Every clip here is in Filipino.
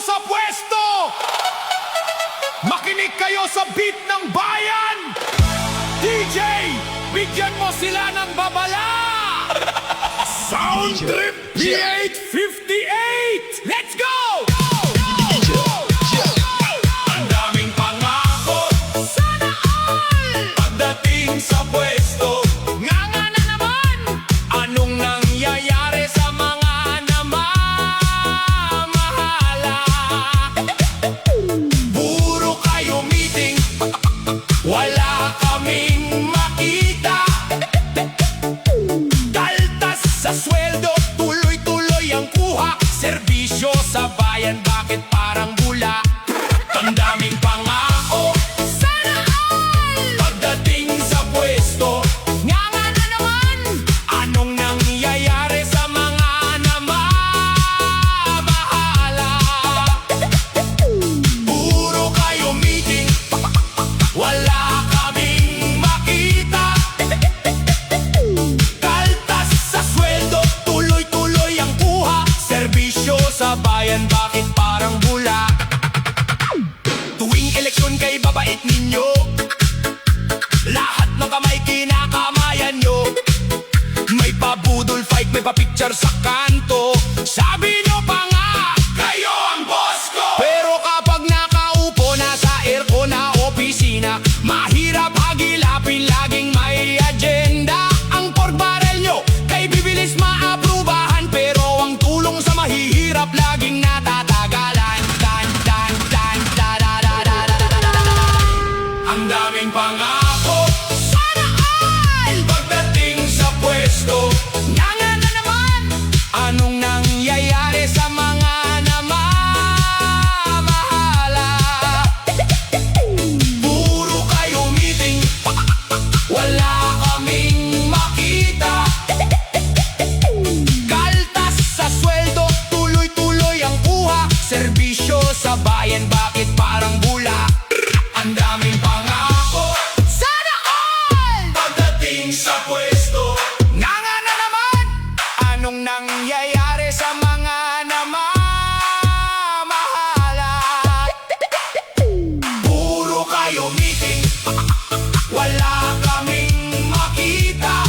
sa pwesto! Makinig kayo sa beat ng bayan! DJ, bigyan mo sila ng babala! Sound Trip P858! Let's go! Ang daming pangako, sana all! Pagdating sa pwesto, nga na naman! Anong nangyayari sa mga namamahala? Puro kayo meeting, wala kaming makita. Kaltas sa sweldo, tuloy-tuloy ang kuha. Serbisyo sa bayan, bakit parang bula? Ang daming pangako, sana all! Pagdating sa pwesto, nga na naman! Anong nangyayari sa mga namamahala? Puro kayo meeting, wala kaming makita. Kaltas sa sweldo, tuloy-tuloy ang kuha. Serbisyo sa bayan, bakit parang bula? Tuwing eleksyon kay babait ninyo, lahat ng kamay kinakamayan nyo. May pabudol fight, may pa-picture sa kanto. Sabi nyo pa nga, kayo ang boss ko! Pero kapag nakaupo na sa aircon na opisina, mahirap hagilapin, laging may agenda. Ang pork barrel nyo, kay bibilis maaprubahan, pero ang tulong sa mahihirap laging natatagalan. Ang daming pangako, sana all! Pagdating sa pwesto, nga na naman! Anong nangyayari sa mga namamahala? Puro kayo meeting, wala kaming makita. Kaltas sa sweldo, tuloy-tuloy ang kuha. Serbisyo sa bayan, bakit parang bula? Ang daming pangako, sana all! Pagdating sa pwesto, nga na naman! Anong nangyayari sa mga namamahala? Puro kayo meeting, wala kaming makita.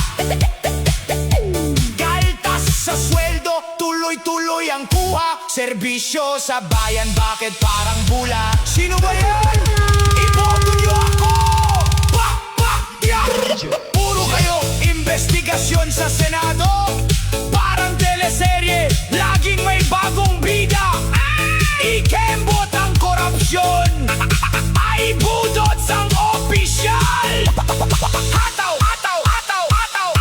Kaltas sa sweldo, tuloy-tuloy ang kuha. Serbisyo sa bayan, bakit parang bula? Sino ba yan? Iboto niyo ako! Pak! Pak! Yeah! Puro kayo investigasyon sa Senado. Parang teleserye, laging may bagong bida. Ikembot ang korupsyon, ay budot sang opisyal. Hataw! Hataw! Hataw! Hataw!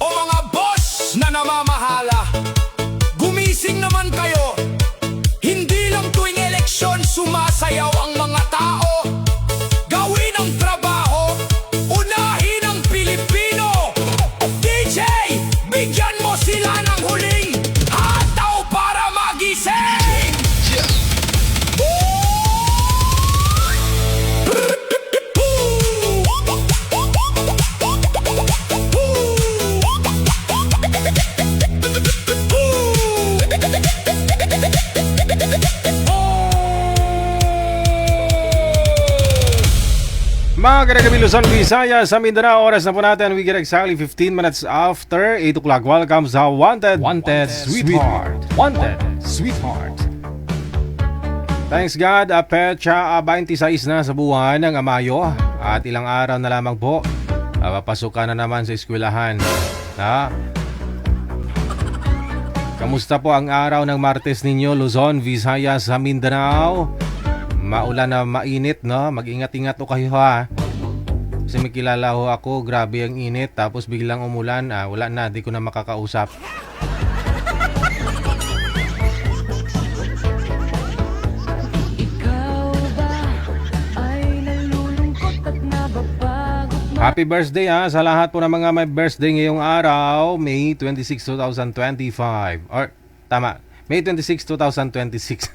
O mga boss na namamahala, gumising naman kayo. Hindi lang tuwing eleksyon sumasayaw ang mga tao. Gawin ang trabaho, unahin ang Pilipino. DJ, bigyan mo sila ng huling hataw para magising. Mga kagabi Luzon, Visayas, sa Mindanao, oras na po natin. We get exactly 15 minutes after 8 o'clock. Welcome sa Wanted Sweetheart. Wanted Sweetheart. Thanks God, petsa 26 na sa buwan ng Mayo. At ilang araw na lamang po, papasukan na naman sa eskwelahan. Kamusta po ang araw ng Martes ninyo, Luzon, Visayas, sa Mindanao? Maulan na mainit, no? Mag-ingat-ingat o kayo, ha? Kasi may kilala ho ako, grabe ang init, tapos biglang umulan, wala na, di ko na makakausap. Ikaw ba ay nalulungkot at nababagot? Happy birthday sa lahat po ng mga may birthday ngayong araw, May 26, 2025. Or tama, May 26, 2026.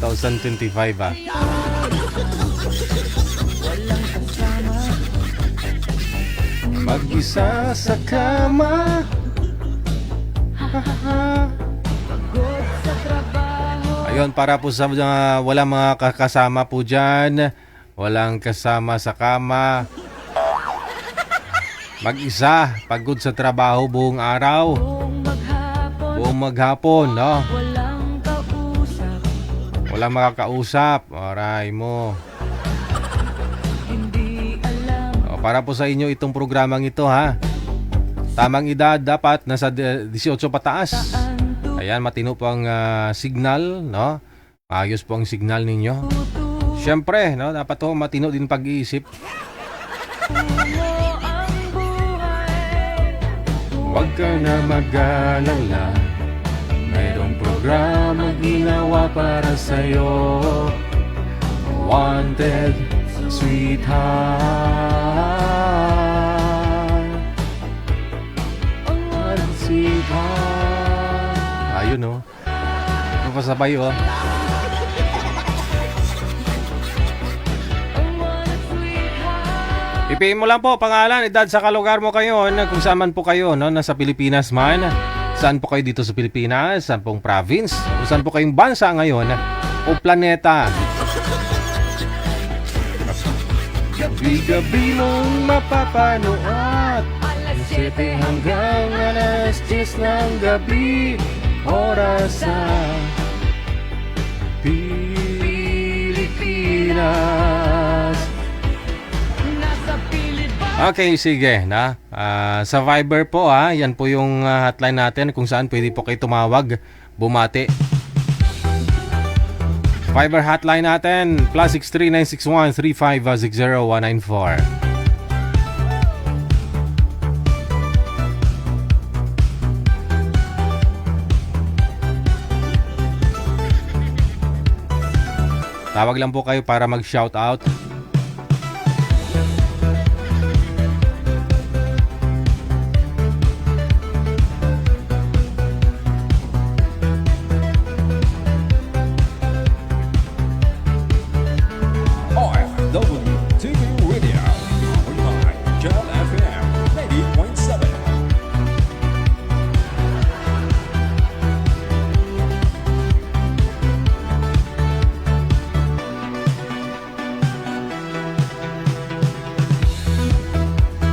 2025 ah. Walang kasama. Mag-isa sa kama. Pagod sa trabaho. Ayun, para po sa walang mga kasama po dyan. Walang kasama sa kama. Mag-isa, pagod sa trabaho buong araw. Buong maghapon. Buong maghapon, no? Walang kausap. Walang makakausap. Aray mo. Hindi alam. O, para po sa inyo itong programang ito, ha? Tamang edad dapat nasa 18 pataas. Saan Ayan, matino po ang signal, no? Ayos po ang signal ninyo. tutungo Siyempre, no? Dapat po matino din pag-iisip. ang buhay. Huwag ka na mag-alala. Mayroong programa ginawa para sa'yo. Wanted Sweetheart. Wanted Sweetheart. Ayun, no? Papasabay, oh. Ipiin mo lang po pangalan, edad sa kalugar mo kayo, kung saan man po kayo, no? Nasa Pilipinas man. Saan po kayo dito sa Pilipinas? Saan pong province? Kung saan po kayong bansa ngayon o planeta? Gabi-gabi mong mapapanood. Alas 7 hanggang alas 10 ng gabi. Oras sa Pilipinas. Nasa pilit ba? Okay, sige na. Sa Viber po yan po yung hotline natin kung saan pwede po kayo tumawag, bumati. Viber hotline natin, +63 961 3560 194. Tawag lang po kayo para mag-shoutout. OFWTV Radio, online, Jal FM 90.7.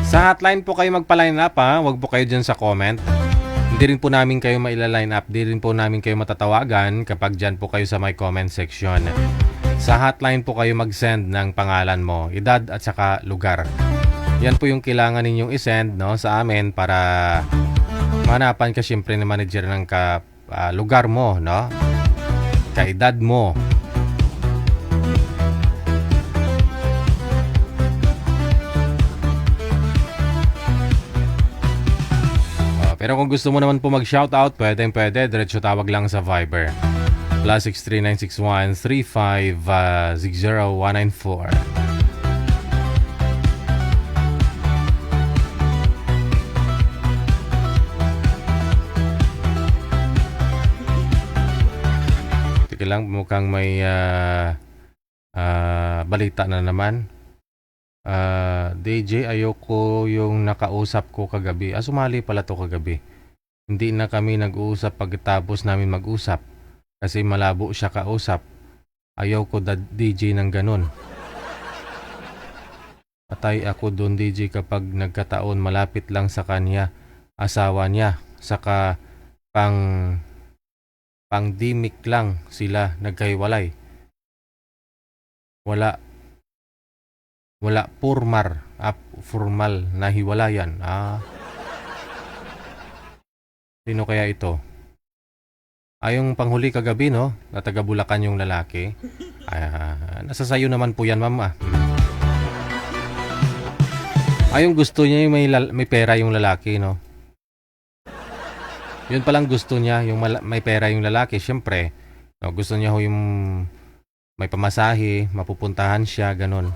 Sa hotline po kayo magpa-line up Huwag po kayo dyan sa comment. Hindi rin po namin kayo maila-line up. Hindi rin po namin kayo matatawagan kapag dyan po kayo sa my comment section. Sa hotline po kayo mag-send ng pangalan mo, edad at saka lugar. Yan po yung kailangan ninyong i-send, no, sa amin para manapan ka syempre ng manager ng lugar mo, no? Kaedad mo. Pero kung gusto mo naman po mag-shoutout, pwede, diretso tawag lang sa Viber. +63 961 3560 194. Teka lang, mukhang may balita na naman. DJ, ayoko yung nakausap ko kagabi. Sumali pala to kagabi. Hindi na kami nag-uusap pagkatapos namin mag-usap. Kasi malabo siya kausap. Ayaw ko DJ ng ganun. Patay ako doon DJ kapag nagkataon malapit lang sa kanya, asawa niya. Saka pangdimik lang sila nagkahiwalay. Wala formal na hiwalayan. Sino kaya ito? Yung panghuli kagabi, no? Na taga Bulacan yung lalaki. Nasa sayo naman po yan, ma'am. Yung gusto niya yung may pera yung lalaki, no? Yun palang gusto niya, yung may pera yung lalaki. Siyempre, no, gusto niya yung may pamasahe, mapupuntahan siya, ganun.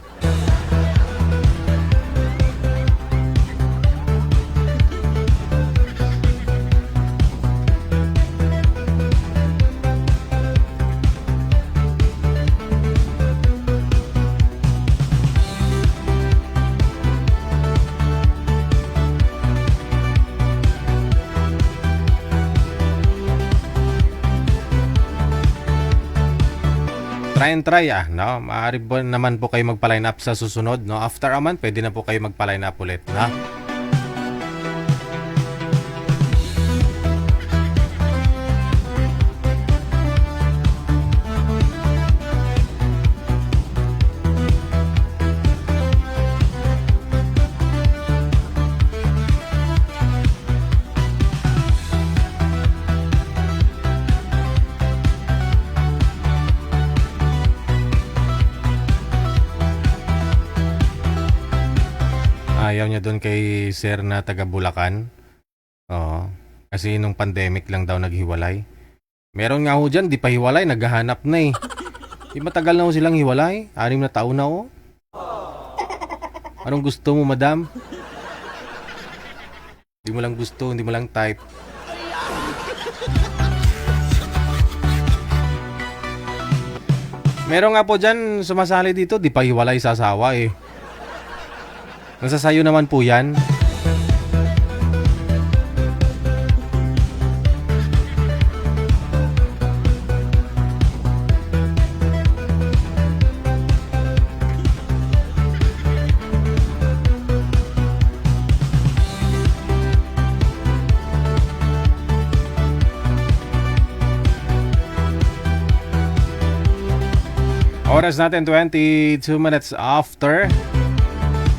try and try no? Maaari po naman po kayo magpa-line up sa susunod, no? After a month, pwede na po kayo magpa-line up ulit, no? Ayaw niya doon kay Sir na taga Bulacan. Oo. Kasi nung pandemic lang daw naghiwalay. Meron nga ho dyan, di pa hiwalay, naghahanap na eh. Di matagal na ho silang hiwalay. 6 na taon na ho. Anong gusto mo, madam? Hindi mo lang gusto, hindi mo lang type. Meron nga po dyan, sumasali dito, di pa hiwalay sa asawa eh. Nasa sayo naman po yan. Oras natin 22 minutes after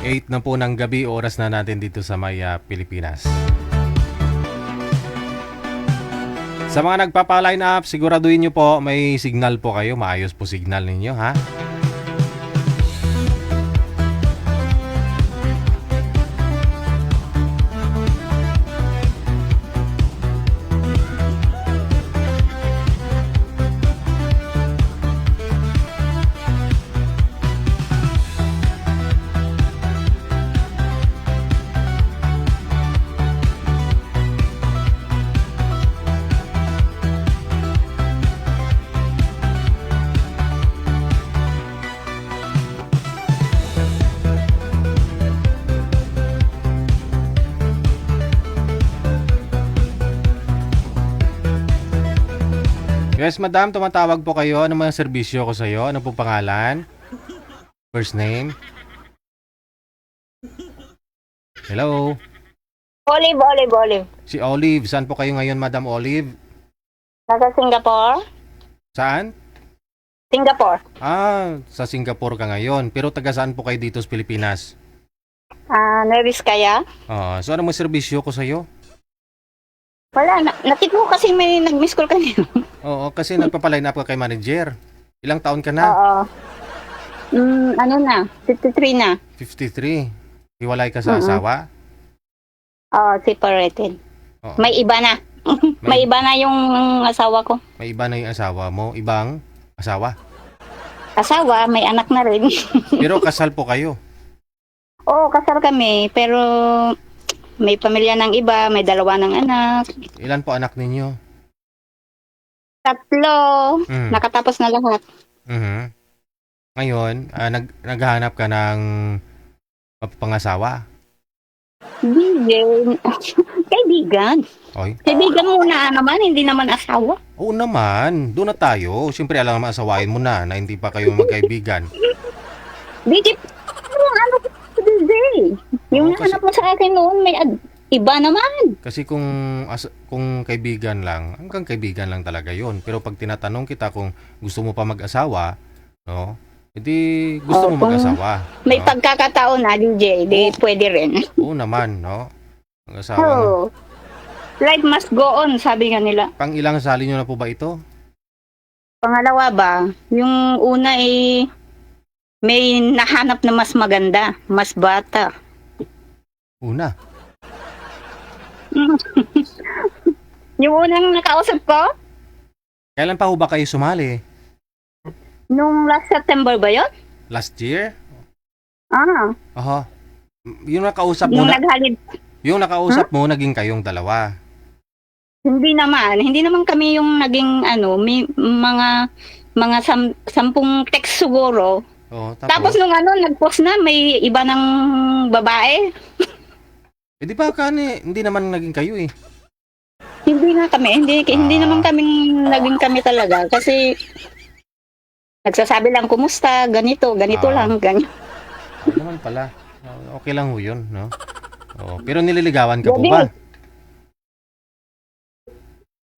8 na po ng gabi, oras na natin dito sa Maya, Pilipinas. Sa mga nagpapa-line up, siguraduhin nyo po may signal po kayo. Maayos po signal ninyo, ha? Yes, madam, tumatawag po kayo. Ano mga serbisyo ko sa iyo? Ano pong pangalan? First name? Hello? Olive. Si Olive. Saan po kayo ngayon, Madam Olive? Nasa Singapore? Saan? Singapore. Sa Singapore ka ngayon. Pero taga saan po kayo dito sa Pilipinas? Nueva Vizcaya? So ano mga serbisyo ko sa iyo? Wala, nakita ko kasi may nag-miss call kanina. Oo, kasi nagpapaline up ka kay manager. Ilang taon ka na? Oo. Ano na, 53 na. 53. Hiwalay ka sa asawa? Oo, separated. Oo. May iba na. May iba na yung asawa ko. May iba na yung asawa mo? Ibang asawa? Asawa, may anak na rin. Pero kasal po kayo? Oo, kasal kami, pero may pamilya ng iba, may 2 ng anak. Ilan po anak ninyo? 3. Mm. Nakatapos na lahat. Mhm. Ngayon, naghahanap ka ng pangasawa? Hindi. Kaibigan. Oy. Kaibigan muna naman, hindi naman asawa. Oo naman, doon na tayo. Siyempre alam naman asawain mo na hindi pa kayo magkaibigan. Hindi, ano ko DJ? Yung Oo, kasi- nahanap mo sa akin noon, may iba naman. Kasi kung kaibigan lang, hanggang kaibigan lang talaga 'yon. Pero pag tinatanong kita kung gusto mo pa mag-asawa, no? Edi gusto mo kung mag-asawa. May no? pagkakataon na, DJ, di pwede rin. Oo naman, no? Mag-asawa na. Oh. Life must go on, sabi nga nila. Pang ilang sali nyo na po ba ito? Pangalawa ba, yung una may nahanap na mas maganda, mas bata. Una. Yung unang nakausap ko, Kailan pa ho ba kayo sumali? nung last September ba yun? Last year? Ah, Aha. Yung nakausap mo nung na, naghalid. yung nakausap mo naging kayong dalawa. Hindi naman kami yung naging may mga 10 text siguro. Oh, Tapos nung nag-post na may iba ng babae. di ba hindi naman naging kayo eh. Hindi naman kami talaga kasi Nagsasabi lang, kumusta, ganito Ah. lang, ganyan. Oo naman pala. Okay lang ho yun, no? Oo. Pero nililigawan ka po Gabi. ba?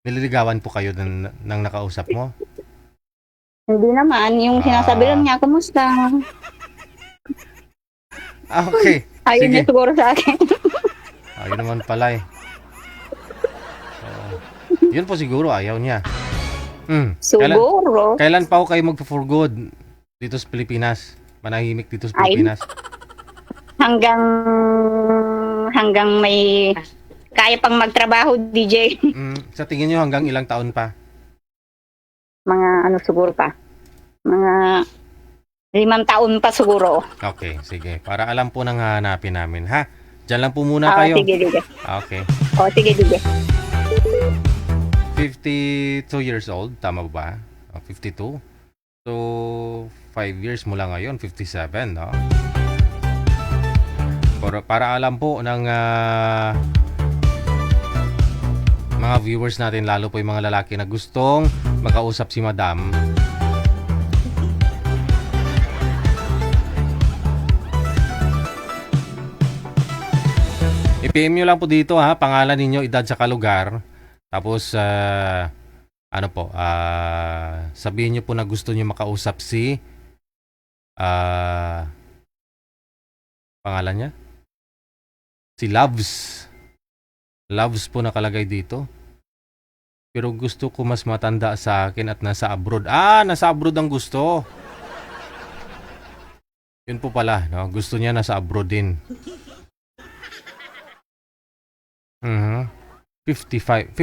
Nililigawan po kayo ng nakausap mo? Hindi naman, yung sinasabi lang niya, kumusta? Ah, okay. Ayun Sige. niya siguro sa akin. Ayun naman pala eh. Oo. Yun po siguro, ayaw niya. Siguro. Kailan pa ho kayo magpo-for good dito sa Pilipinas? Manahimik dito sa Ay. Pilipinas? Hanggang may kaya pang magtrabaho, DJ. Sa tingin nyo hanggang ilang taon pa? Mga ano siguro pa. Mga 5 taon pa siguro. Okay, sige. Para alam po nang hahanapin namin, ha? Diyan lang po muna Oo, kayo. sige, sige. Okay. O, sige, sige. 52 years old, tama ba? 52? So, 5 years mula ngayon, 57, no? Para alam po ng mga viewers natin, lalo po yung mga lalaki na gustong makausap si Madam. I-PM nyo lang po dito, ha, pangalan ninyo, edad sa lugar. Tapos ano po, sabihin nyo po na gusto nyo makausap si pangalan niya? Si Loves. Loves po nakalagay dito. Pero gusto ko mas matanda sa akin at nasa abroad. Nasa abroad ang gusto. Yun po pala, no? Gusto niya nasa abroad din. 55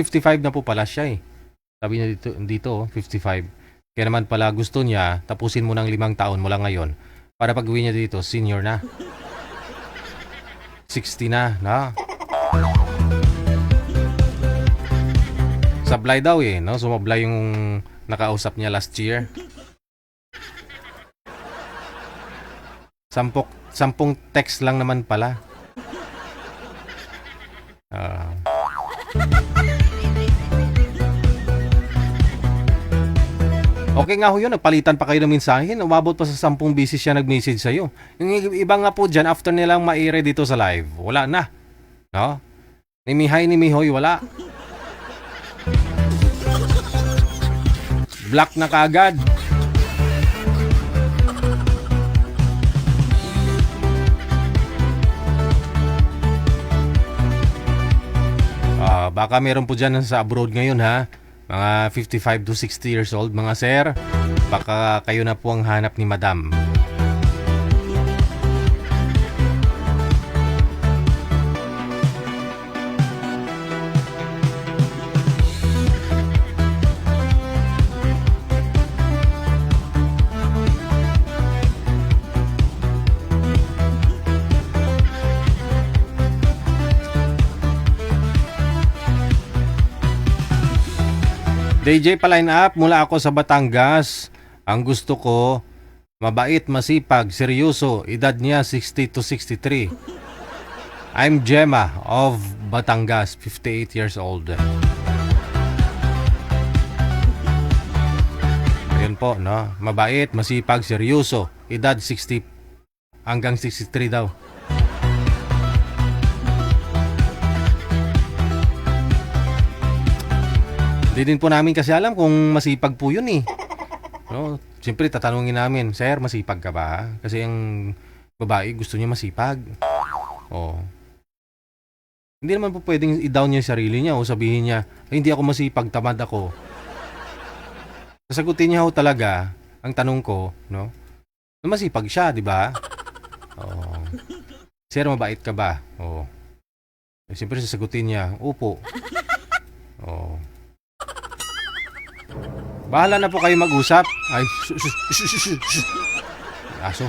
na po pala siya eh. Sabi niya dito 55. Kaya naman pala gusto niya tapusin mo ng 5 taon mula ngayon para pag-uwi niya dito senior na. 60 na, no? Sablay daw eh, no? Sumablay yung nakausap niya last year. 10 text lang naman pala. Okay nga ho yun, nagpalitan pa kayo ng mensahe. Umabot pa sa 10 beses siya nag-message sa'yo. Yung iba nga po dyan, after nilang maire dito sa live, wala na. No? Ni Mihay, ni Mihoy, wala. Black na kaagad. Baka meron po dyan sa abroad ngayon, ha? Mga 55 to 60 years old, mga sir. Baka kayo na po ang hanap ni Madam. DJ pa line up mula ako sa Batangas. Ang gusto ko, mabait, masipag, seryoso. Edad niya 60 to 63. I'm Gemma of Batangas, 58 years old. Ayun po, no? Mabait, masipag, seryoso. Edad 60 hanggang 63 daw. Hindi din po namin kasi alam kung masipag po yun eh. No? Siyempre tatanungin namin, Sir, masipag ka ba? Kasi ang babae gusto niya masipag. Oh. Hindi naman po pwedeng i-down niya yung sarili niya o sabihin niya, ay, hindi ako masipag, tamad ako. Sasagutin niya ho talaga ang tanong ko, no? Na masipag siya, di ba? Oh. Sir, mabait ka ba? Oh. Siyempre sasagutin niya, opo. Oh. Bahala na po kayo mag-usap. Ay, aso.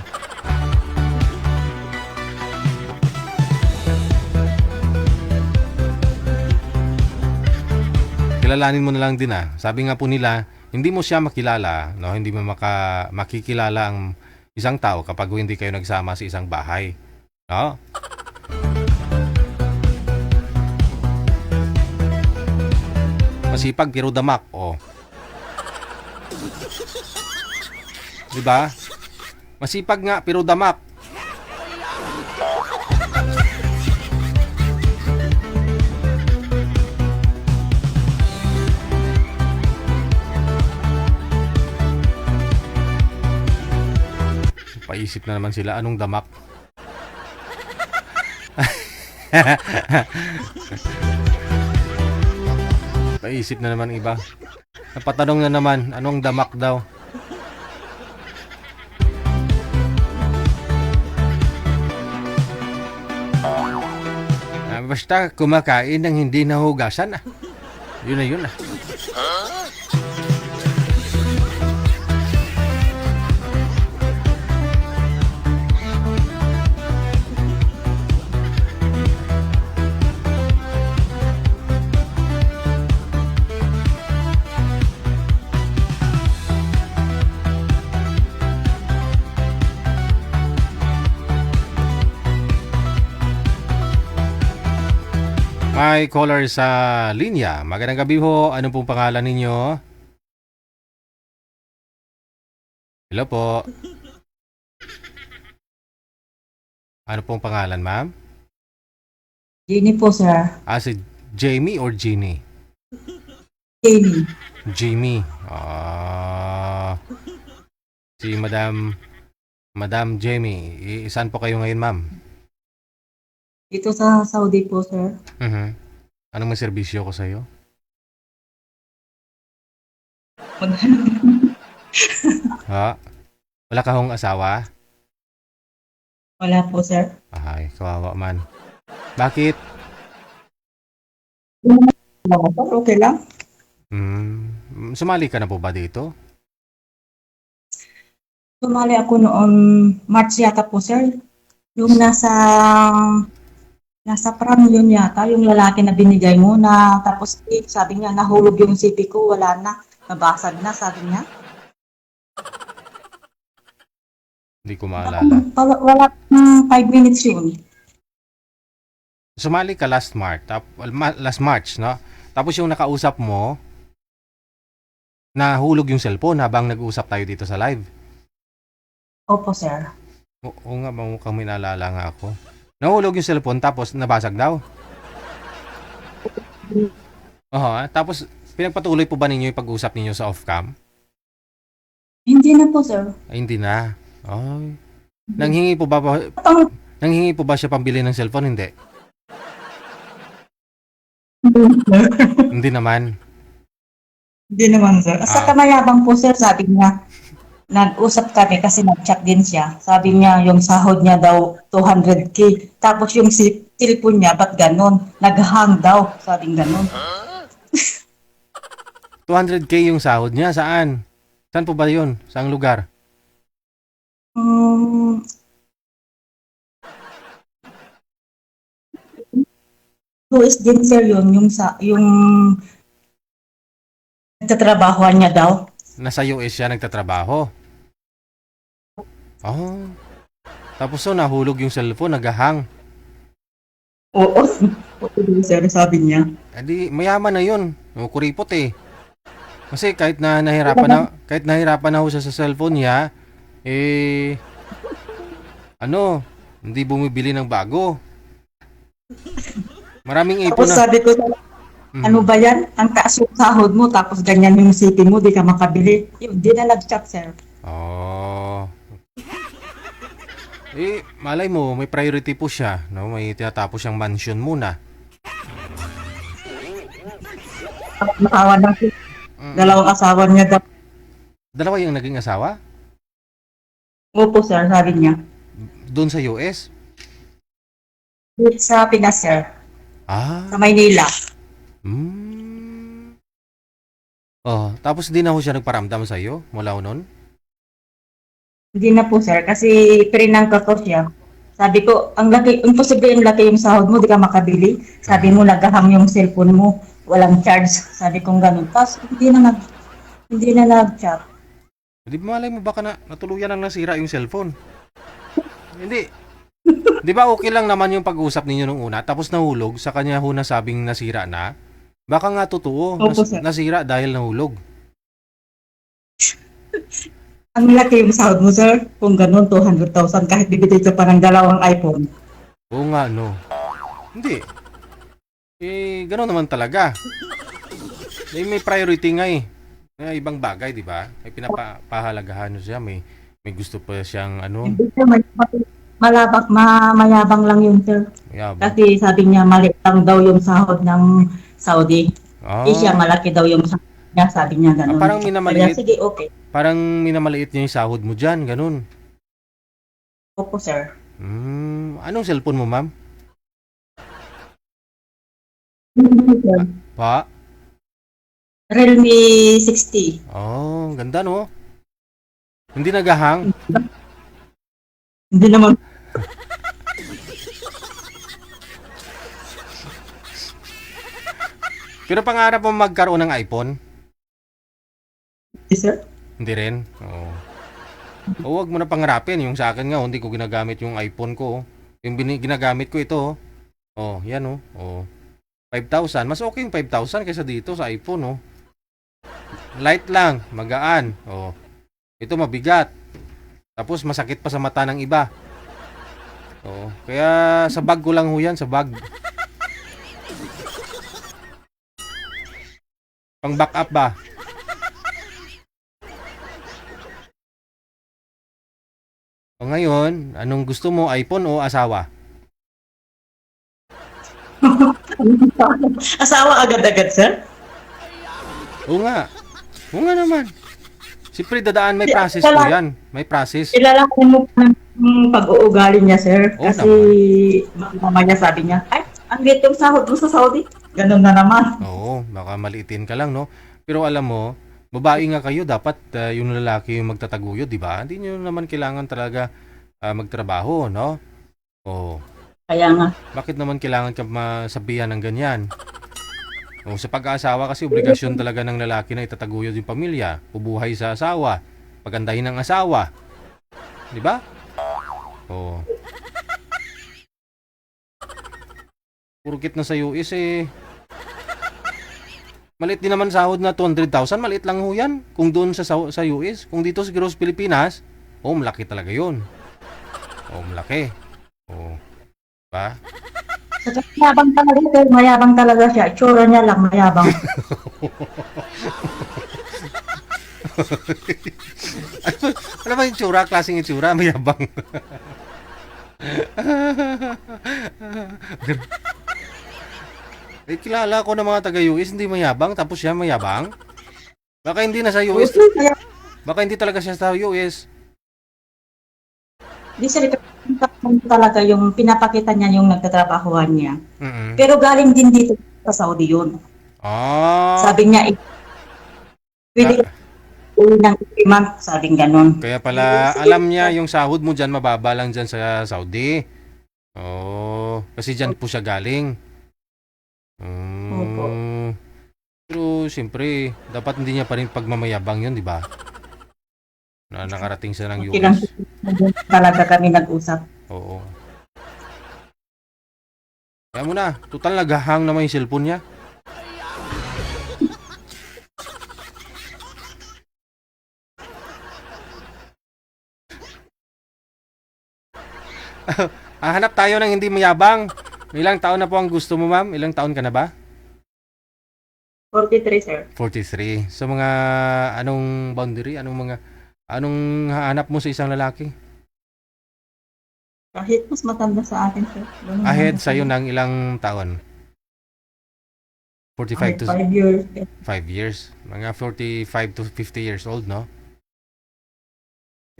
Kilalanin mo na lang din Sabi nga po nila, hindi mo siya makilala, no? Hindi mo makikilala ang isang tao kapag hindi kayo nagsama sa isang bahay. No? Masipag pero damak, oh. Di ba? Masipag nga, pero damak. Paisip na naman sila, anong damak? Paisip na naman iba. Napatanong na naman, anong damak daw? Basta kumakain ng hindi nahugasan. Yun na yun. May caller sa linya. Magandang gabi ho. Ano pong pangalan ninyo? Hello po. Ano pong pangalan, ma'am? Jenny po, sir. Si Jamie or Jeannie? Jenny. Jamie. Si Madam Jamie. Saan po kayo ngayon, ma'am? Dito sa Saudi po, sir. Anong may serbisyo ko sa'yo? Ha? Wala ka hong asawa? Wala po, sir. Ay, kawawa man. Bakit? Okay lang. Sumali ka na po ba dito? Sumali ako noon March yata po, sir. Yung nasa pram yun yata, yung lalaki na binigay mo na tapos sabi niya nahulog yung CP ko, wala na, nabasag na, sabi niya. Hindi ko maalala. Wala 5 minutes yun. Sumali ka last March, no? Tapos yung nakausap mo, nahulog yung cellphone habang nag-uusap tayo dito sa live. Opo, sir. Oo nga, mukhang may naalala nga ako. Nahulog yung cellphone tapos nabasag daw. Tapos pinagpatuloy po ba ninyo yung pag-usap ninyo sa off-cam? Hindi na po, sir. Ay, hindi na. Ay. Nanghingi po ba siya pambili ng cellphone? Hindi. Hindi naman. Hindi naman, sir. Sa kamayabang po, sir, sabi niya, nag-usap kami kasi nag-chat din siya. Sabi niya, yung sahod niya daw 200k. Tapos yung cellphone niya, ba't ganon? Nag-hang daw, sabing ganon. 200k yung sahod niya. Saan? Saan po ba yun? Saang lugar? US din, sir, yun. Yung nagtatrabahoan niya daw. Nasa US siya nagtatrabaho. Tapos nahulog yung cellphone, nagahang. Oo. Sir, sabi niya. Edi mayaman na yun. Kuripot eh. Kasi kahit nahirapan na ho siya sa cellphone niya, hindi bumibili ng bago. Maraming ipon Tapos na. sabi ko, ano ba yan? Ang taas yung sahod mo, tapos ganyan yung city mo, di ka makabili. Yun, di na nag-chat, sir. Malay mo, may priority po siya. No? May tinatapos siyang mansion muna. Nakawa na siya. Dalawang asawa niya daw. Dalawa yung naging asawa? Opo, sir, sabi niya. Doon sa US? Sa Pinas, sir. Sa Maynila. Tapos di na ho siya nagparamdam sa iyo mula noon? Hindi na po, sir, kasi pinangka ko siya. Sabi ko, imposible yung laki yung sahod mo, di ka makabili. Sabi mo, naghahang yung cellphone mo, walang charge. Sabi kong ganun. Tapos hindi na nag-chat. Di ba malay mo baka natuluyan nang nasira yung cellphone? Hindi. Di ba okay lang naman yung pag-usap ninyo nung una, tapos nahulog, sa kanya ho nasabing nasira na? Baka nga totoo, Opo, sir. nasira dahil nahulog. Ang laki yung sahod mo, sir. Kung ganun, 200,000 kahit bibili ka pa ng dalawang iPhone. Oo nga, no. Hindi. Eh, gano'n naman talaga. Eh, may priority nga eh. May ibang bagay, di ba? May pinapahalagahan siya. May gusto pa siyang ano. Hindi siya mayabang lang yun, sir. Yabang. Kasi sabi niya, maliit lang daw yung sahod ng Saudi. Ah, Hindi siya malaki daw yung sahod niya, sabi niya ganun. parang minamaliit. Kaya, sige, okay. Parang minamaliit niya yung sahod mo dyan. Ganun. Opo, sir. Anong cellphone mo, ma'am? Pa? Realme 60. Oh, ganda no? Hindi nagahang? Hindi naman, Pero pangarap mo magkaroon ng iPhone? sir. Hindi rin? Oo. O wag mo na pangarapin. Yung sa akin nga, hindi ko ginagamit yung iPhone ko. Yung ginagamit ko ito. Oh, yan oh. Oh. 5,000. Mas okay yung 5,000 kaysa dito sa iPhone oh. Light lang, magaan. Oh. Ito mabigat. Tapos masakit pa sa mata ng iba. Oh, kaya sa bag ko lang ho yan, sa bag. Pang backup ba? O ngayon, anong gusto mo, iPhone o asawa? Asawa agad-agad, sir? Oo nga. Oo nga naman. Siyempre dadaan, may Yeah, process po kailangan- yan. May process. Ilalaki mo pa ng pag-uugali niya, sir. Oo Kasi mama niya sabi niya, ay, ang liit yung sahod mo sa Saudi. Ganun na naman. Oo, baka maliitin ka lang, no? Pero alam mo, babae nga kayo, dapat yung lalaki yung magtataguyod, di ba? Hindi nyo naman kailangan talaga magtrabaho, no? Oo. Kaya nga, Bakit naman kailangan ka masabihan ng ganyan? O, sa pag-aasawa kasi obligasyon talaga ng lalaki na itataguyod yung pamilya, ubuhay sa asawa, pagandahin ng asawa. Di ba? O. Purkit na sa US eh. Maliit din naman sahod na 200,000, maliit lang ho yan. Kung doon sa US, kung dito siguro sa Pilipinas, malaki talaga yun. Malaki. Diba? mayabang talaga, sir. Mayabang talaga siya. Itsura niya lang, mayabang. Ano ba yung tsura? Klaseng itsura? Mayabang. Kilala ko ng mga taga-US, hindi mayabang, tapos siya mayabang. Baka hindi na sa US. Baka hindi talaga siya sa US. Di sir, talaga yung pinapakita niya yung nagtatrabahuhan niya. Mm-mm. Pero galing din dito sa Saudi yun. Ah, Sabi niya, pwede uwi ng 3 months, sabing ganun. kaya pala alam niya yung sahod mo dyan, mababa lang dyan sa Saudi. Kasi dyan po siya galing. Opo. Pero siyempre, dapat hindi niya pa rin pagmamayabang yun, di ba? Na nakarating siya ng Okay lang, US. talaga kami nag-usap. Oo. Kaya mo na, total naghahang naman yung cellphone niya. Hanap tayo ng hindi mayabang. Ilang taon na po ang gusto mo, ma'am? Ilang taon ka na ba? 43, sir. 43. So mga anong boundary? Anong hanap mo sa isang lalaki? Kahit mas matanda sa atin, sir. Ganun Ahead naman. sa'yo ng ilang taon? 45 to 5 years. 5 years. Mga 45 to 50 years old, no?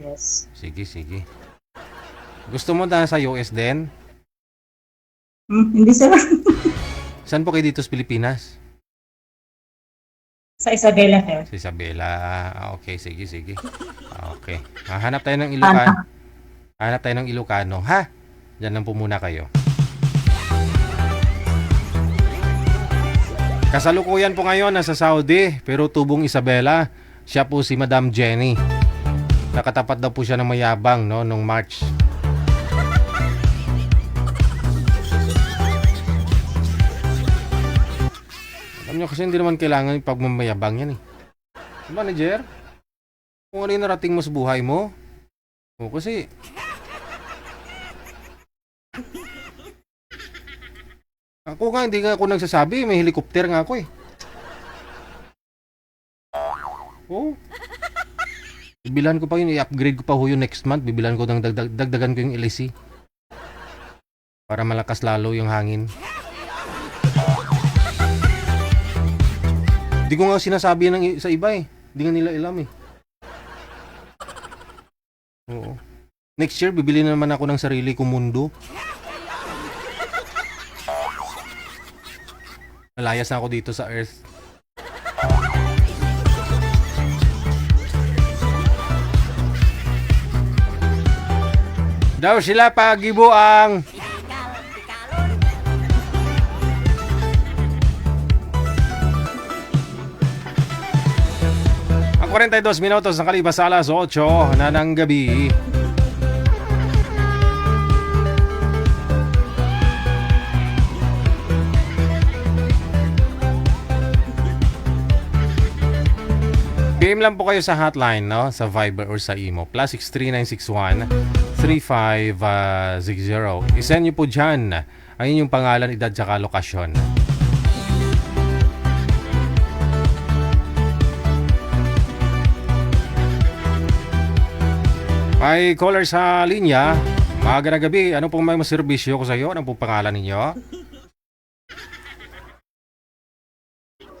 Yes. Sige, sige. Gusto mo na sa US din? Hindi, sir. Saan po kayo dito sa Pilipinas? Sa Isabela, sir. Sa Isabela. Okay, sige, sige. Okay. Hanap tayo ng Ilocano. Hanap tayo ng Ilocano, ha? Diyan lang po muna kayo. Kasalukuyan po ngayon nasa Saudi, pero tubong Isabela. Siya po si Madam Jenny. Nakatapat daw po siya ng mayabang, no, nung March. Alam nyo kasi hindi naman kailangan yung pagmamayabang yan eh. Manager? Kung ano yung narating mo sa buhay mo. O kasi... Ako nga, hindi nga ako nagsasabi. May helicopter nga ako eh. Oh. Bibilan ko pa yun. I-upgrade ko pa ho yun next month. Bibilan ko ng dagdagan ko yung LAC. Para malakas lalo yung hangin. Hindi ko nga sinasabi sa iba eh. Hindi nga nila alam eh. Oo. Next year, bibili na naman ako ng sarili kong mundo. Nalayas na ako dito sa Earth. Daw sila pagibo ang... Ang 42 minutos ng kalipas sa alas 8 na ng gabi. PM lang po kayo sa hotline, no? Sa Viber or sa Imo. +63961 3560. I-send nyo po dyan ang inyong pangalan, edad, tsaka lokasyon. May caller sa linya. Maaga na gabi. Ano pong may maserbisyo ko sa iyo? Ano pong pangalan ninyo?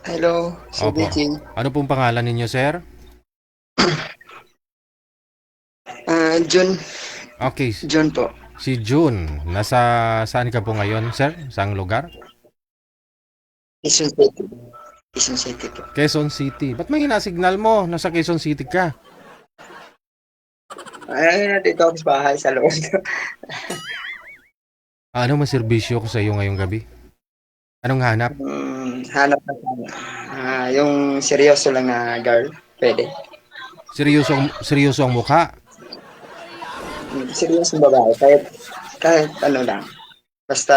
Hello, si Opo. Beijing. Ano pong pangalan ninyo, sir? John, Okay, John po. si June. Saan ka po ngayon, sir? Saang lugar? Quezon City. Quezon City po. Quezon City. Ba't may hinasignal mo? Nasa Quezon City ka. Ay, dito ako sa bahay sa loob. Ano maserbisyo ko sa iyo ngayong gabi? Anong hanap? Hanap na sana. Yung seryoso lang na girl, pwede. Seryoso ang mukha. Seryoso babae, kahit ano lang. Basta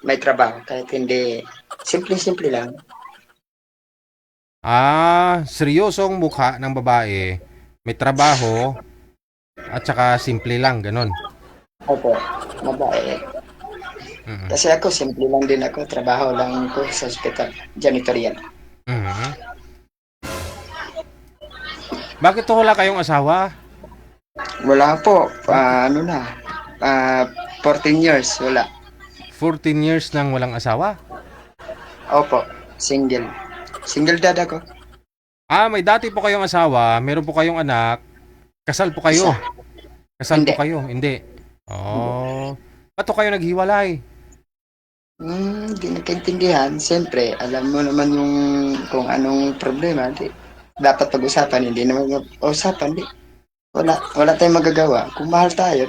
may trabaho, kahit hindi, simple-simple lang. Seryosong mukha ng babae, may trabaho, at saka simple lang, ganon. Opo, babae. Mhm. Kasi ako, simple lang din ako. Trabaho lang ko sa hospital, janitorial. Mhm. Bakit wala kayong asawa? Wala po, ano na, 14 years, wala. 14 years nang walang asawa? Opo, single. Single dad ako. May dati po kayong asawa, meron po kayong anak, kasal po kayo. Kasal Hindi. po kayo, hindi. Ba't po kayo naghiwalay? Hindi nagkaintindihan. Siyempre, alam mo naman yung kung anong problema. Dapat pag-usapan, hindi naman usapan. Wala tayong magagawa. Kung mahal tayo,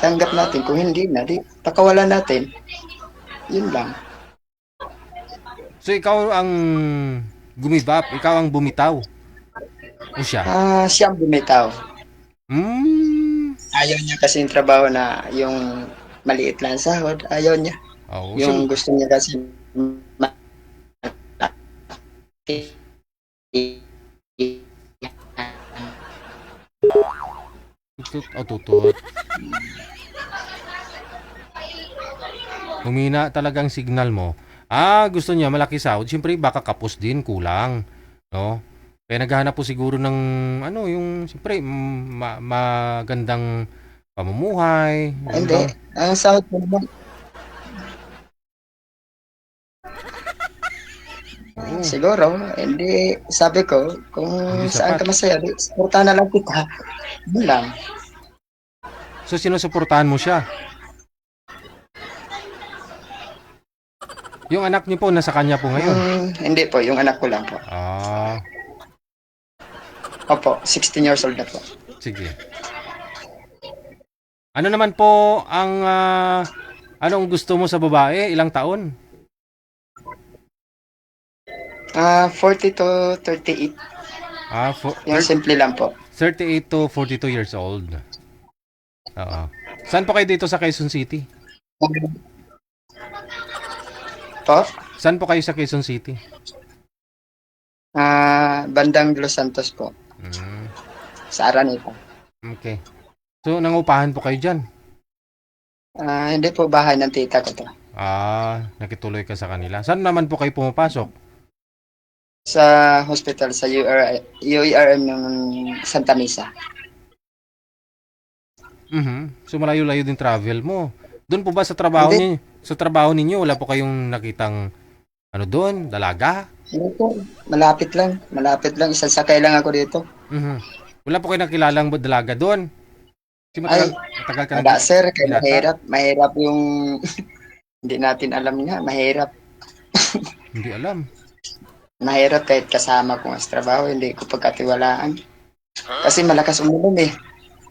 tanggap natin. Kung hindi na, pakawalan natin. Yun lang. So ikaw ang gumibap, ikaw ang bumitaw. O siya? Siyang bumitaw. Ayaw Ayaw niya kasi yung trabaho na yung maliit lang sahod. Ayaw niya. Oh, Yung gusto niya kasi tutut. Humina talagang signal mo. Gusto niya malaki sahod. Siyempre baka kapos din, kulang. No? Kaya naghahanap po siguro ng yung siyempre magandang pamumuhay. hindi. Ang sahod mo naman. Siguro, hindi, sabi ko, kung Hindi saan sapat. ka masaya, suportahan na lang kita. Yun lang. So sinusuportahan mo siya. Yung anak niyo po nasa kanya po ngayon. Hindi po, yung anak ko lang po. Opo, 16 years old na po. Sige. Ano naman po ang anong gusto mo sa babae? Ilang taon? 40 to 38. Yung simple lang po. 38 to 42 years old. Oo. Saan po kayo dito sa Quezon City? Po? Saan po kayo sa Quezon City? Bandang Los Santos po. sa Araneta. Okay. So, nangupahan po kayo dyan? Hindi po, bahay ng tita ko to. Nakituloy ka sa kanila. Saan naman po kayo pumapasok? Sa hospital, sa UERM ng Santa Misa. So, malayo-layo din travel mo. Doon po ba sa trabaho Hindi. niyo? Sa trabaho ninyo, wala po kayong nakitang doon, dalaga? Hindi po, malapit lang. Malapit lang, isang sakay lang ako dito. Wala po kayo nakilalang dalaga doon? Kasi matagal ka Wala sir, kaya binata. mahirap yung hindi natin alam nga, mahirap. Hindi alam. Mahirap kahit kasama ko sa trabaho, hindi ko pagkatiwalaan. Kasi malakas umulan eh.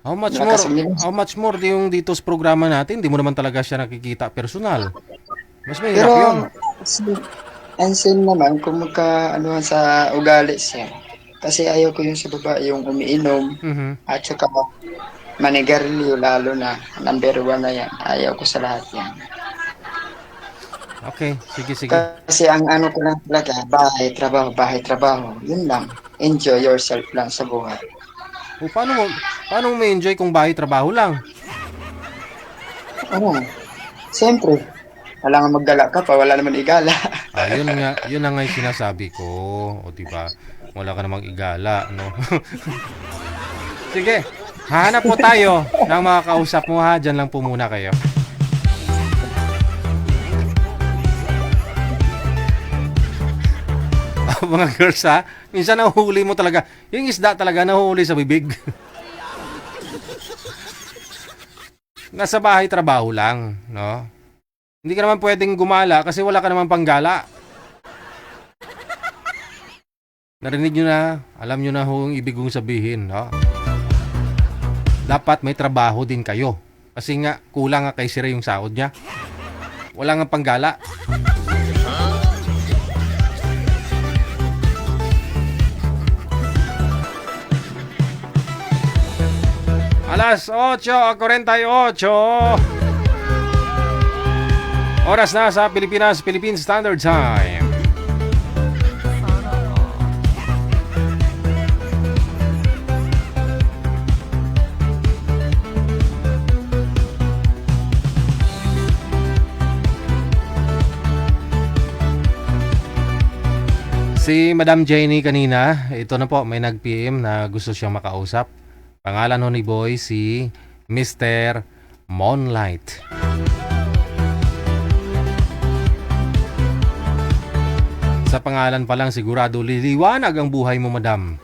How much Malakas more? uminom. How much more yung dito sa programa natin? Hindi mo naman talaga siya nakikita personal. Mas mahirap Pero, yun. Ansin naman kung magka sa ugali siya. Kasi ayaw ko yung sa baba, yung umiinom, at saka manigarilyo, lalo na number 1 na yan. Ayaw ko sa lahat yan. Okay, sige. Kasi ang ano ko lang talaga, bahay, trabaho. Yun lang. Enjoy yourself lang sa buhay. O, paano mo ma-enjoy kung bahay trabaho lang? Siyempre, wala nga maggala ka pa, wala naman igala. Yun na nga yung sinasabi ko. O, diba? Wala ka namang igala, no? Sige, hahanap po tayo ng mga kausap mo, ha? Diyan lang po muna kayo. Mga girls, ha? Minsan nahuhuli mo talaga. Yung isda talaga nahuhuli sa bibig. Nasa bahay trabaho lang, no? Hindi ka naman pwedeng gumala kasi wala ka naman panggala. Narinig nyo na, alam nyo na yung ibig kong sabihin, no? Dapat may trabaho din kayo. Kasi nga, kulang nga kay Sira yung sahod niya. Wala nga panggala. Alas 8:48. Oras na sa Pilipinas, Philippine Standard Time. Si Madam Jenny kanina, ito na po, may nag-PM na gusto siyang makausap. Pangalan ho ni Boy si Mr. Moonlight. Sa pangalan pa lang sigurado liliwanag ang buhay mo, madam.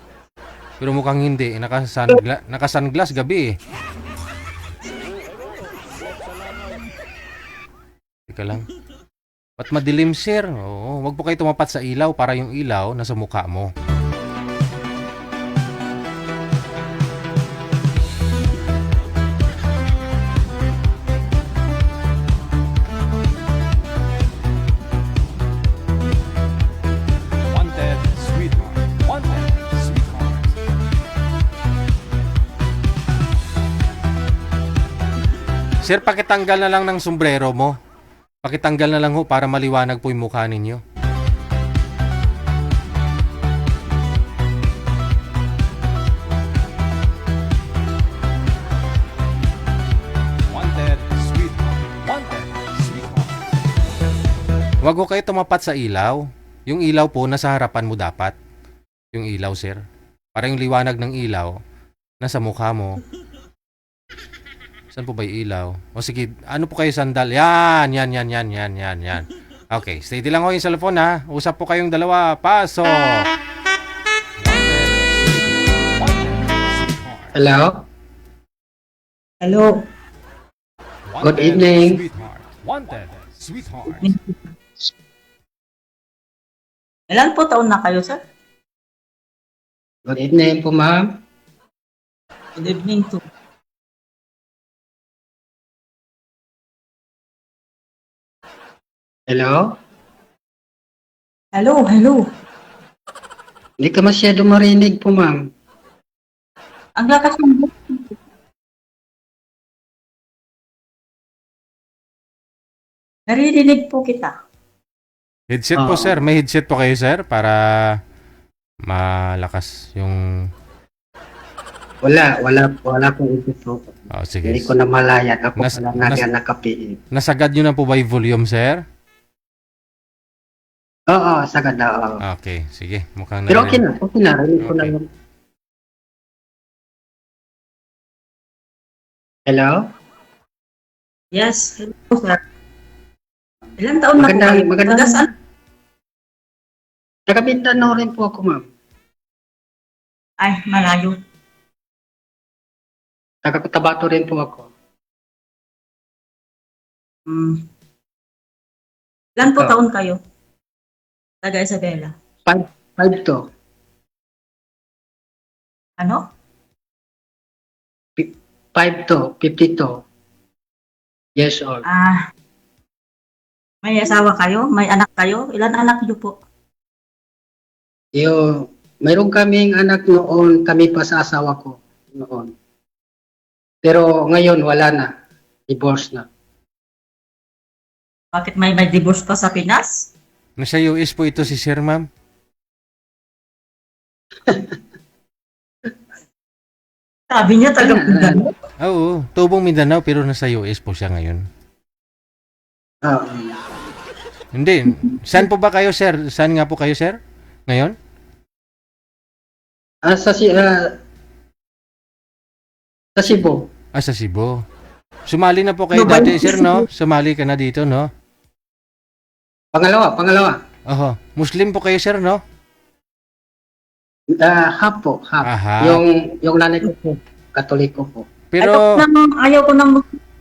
Pero mukhang hindi, naka-sunglass gabi eh. Teka lang. Ba't madilim, sir? Oo, wag po kayo tumapat sa ilaw para yung ilaw nasa mukha mo. Wanted, sweetheart. Wanted, sweetheart. Sir, pakitanggal na lang ng sombrero mo. Pakitanggal na lang ho para maliwanag po yung mukha ninyo. Wanted, sweetheart. Wanted, sweetheart. Wag ho kayo tumapat sa ilaw. Yung ilaw po, nasa harapan mo dapat. Yung ilaw, sir. Para yung liwanag ng ilaw, nasa mukha mo. Saan po ba yung ilaw? O sige, ano po kayo sandal? Yan. Okay, steady lang ho yung cellphone ha. Usap po kayong dalawa. Paso! Hello? Hello. Good evening. Sweetheart. Wanted, sweetheart. Ilan po taon na kayo, sir? Good evening po, ma'am. Good evening to. Hello? Hello. Hindi ka masyado marinig po, ma'am. Ang lakas ng naririnig po kita. Headset po, sir. May headset po kayo, sir, para malakas yung... Wala pong issue po. Oh, sige. Hindi ko na malayan. Ako Nas- pala nas- nakapiin. Nasagad nyo na po ba yung volume, sir? Oo, sagad na. Oo. Okay, sige. Mukhang Pero okay na. Okay na. Rinig ko na Okay. yun. Hello? Yes, hello sir. Ilang taon na po Magandang- kayo? magandang- Taga saan? Taga Mindanao rin po ako, ma'am. Ay, malayo. Taga Cotabato rin po ako. Hmm. Ilan po Ikaw? taon kayo? Taga Isabela. 5'2". Ano? 5'2", 52. Years old. May asawa kayo? May anak kayo? Ilan anak niyo po? Mayroon kaming anak noon, kami pa sa asawa ko noon. Pero ngayon wala na. Divorce na. Bakit may divorce pa sa Pinas? Nasa US po ito si sir, ma'am. Sabi niya taga Mindanao. Oo, tubong Mindanao pero nasa US po siya ngayon. Oo. Hindi. Saan po ba kayo, sir? Saan nga po kayo, sir? Ngayon? Sa Cebu. Sa Cebu. Sumali na po kayo No, dati, ba- sir, no? Sumali ka na dito, no? Pangalawa. Oho. Muslim po kayo, sir, no? Half po, half. Aha. Yung nanay ko po, Katoliko po. Pero, Ayaw ko ng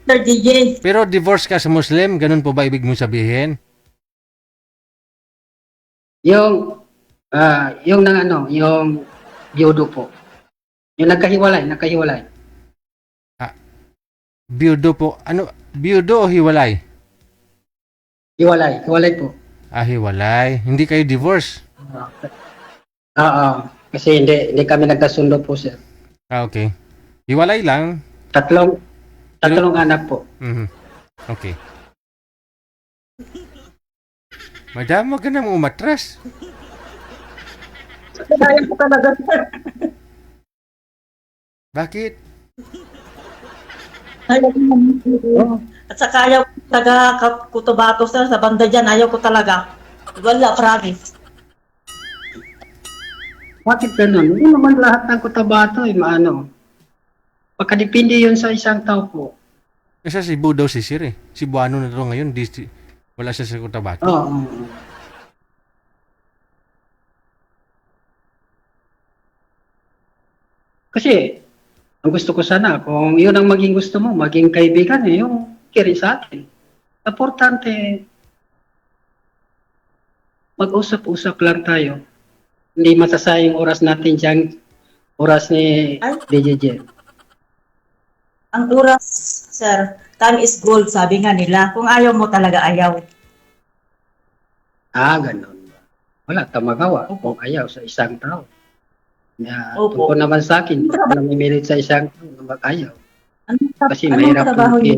Sir DJ. pero divorce ka sa Muslim? Ganun po ba ibig mong sabihin? Yung biyudo po. Yung nagkahiwalay. Biyudo po. Ano? Biyudo o hiwalay? Hiwalay po. Hiwalay. Hindi kayo divorce? Oo. Kasi hindi kami nagkasundo po, sir. Okay. Hiwalay lang. Tatlong anak po. Mhm. Okay. Madam, wag ka nang umatras. Ayaw ko talaga, sir. Bakit? Ayaw ko At saka ayaw ko taga Cotabato, sir. Sa banda dyan, ayaw ko talaga. Wala, promise. Bakit ganun? Hindi naman lahat ng Cotabato maano. Pagkadepende yun sa isang tao po. Kasi Cebu daw si Sir eh. Cebuano na to ngayon. Wala siya sa Cotabato. Oo. Kasi, ang gusto ko sana, kung yun ang maging gusto mo, maging kaibigan yung kiri sa akin. Importante, mag-usap-usap lang tayo. Hindi masasayang oras natin dyan, oras ni DJJ. Ang oras, sir, time is gold, sabi nga nila. Kung ayaw mo talaga, ayaw. Ganun. Wala tayong magawa kung ayaw sa isang tao. Opo. Tungkol naman sa akin, hindi ko namimilit sa isang tao na mag-ayaw. Kasi Anong mahirap trabaho niyo?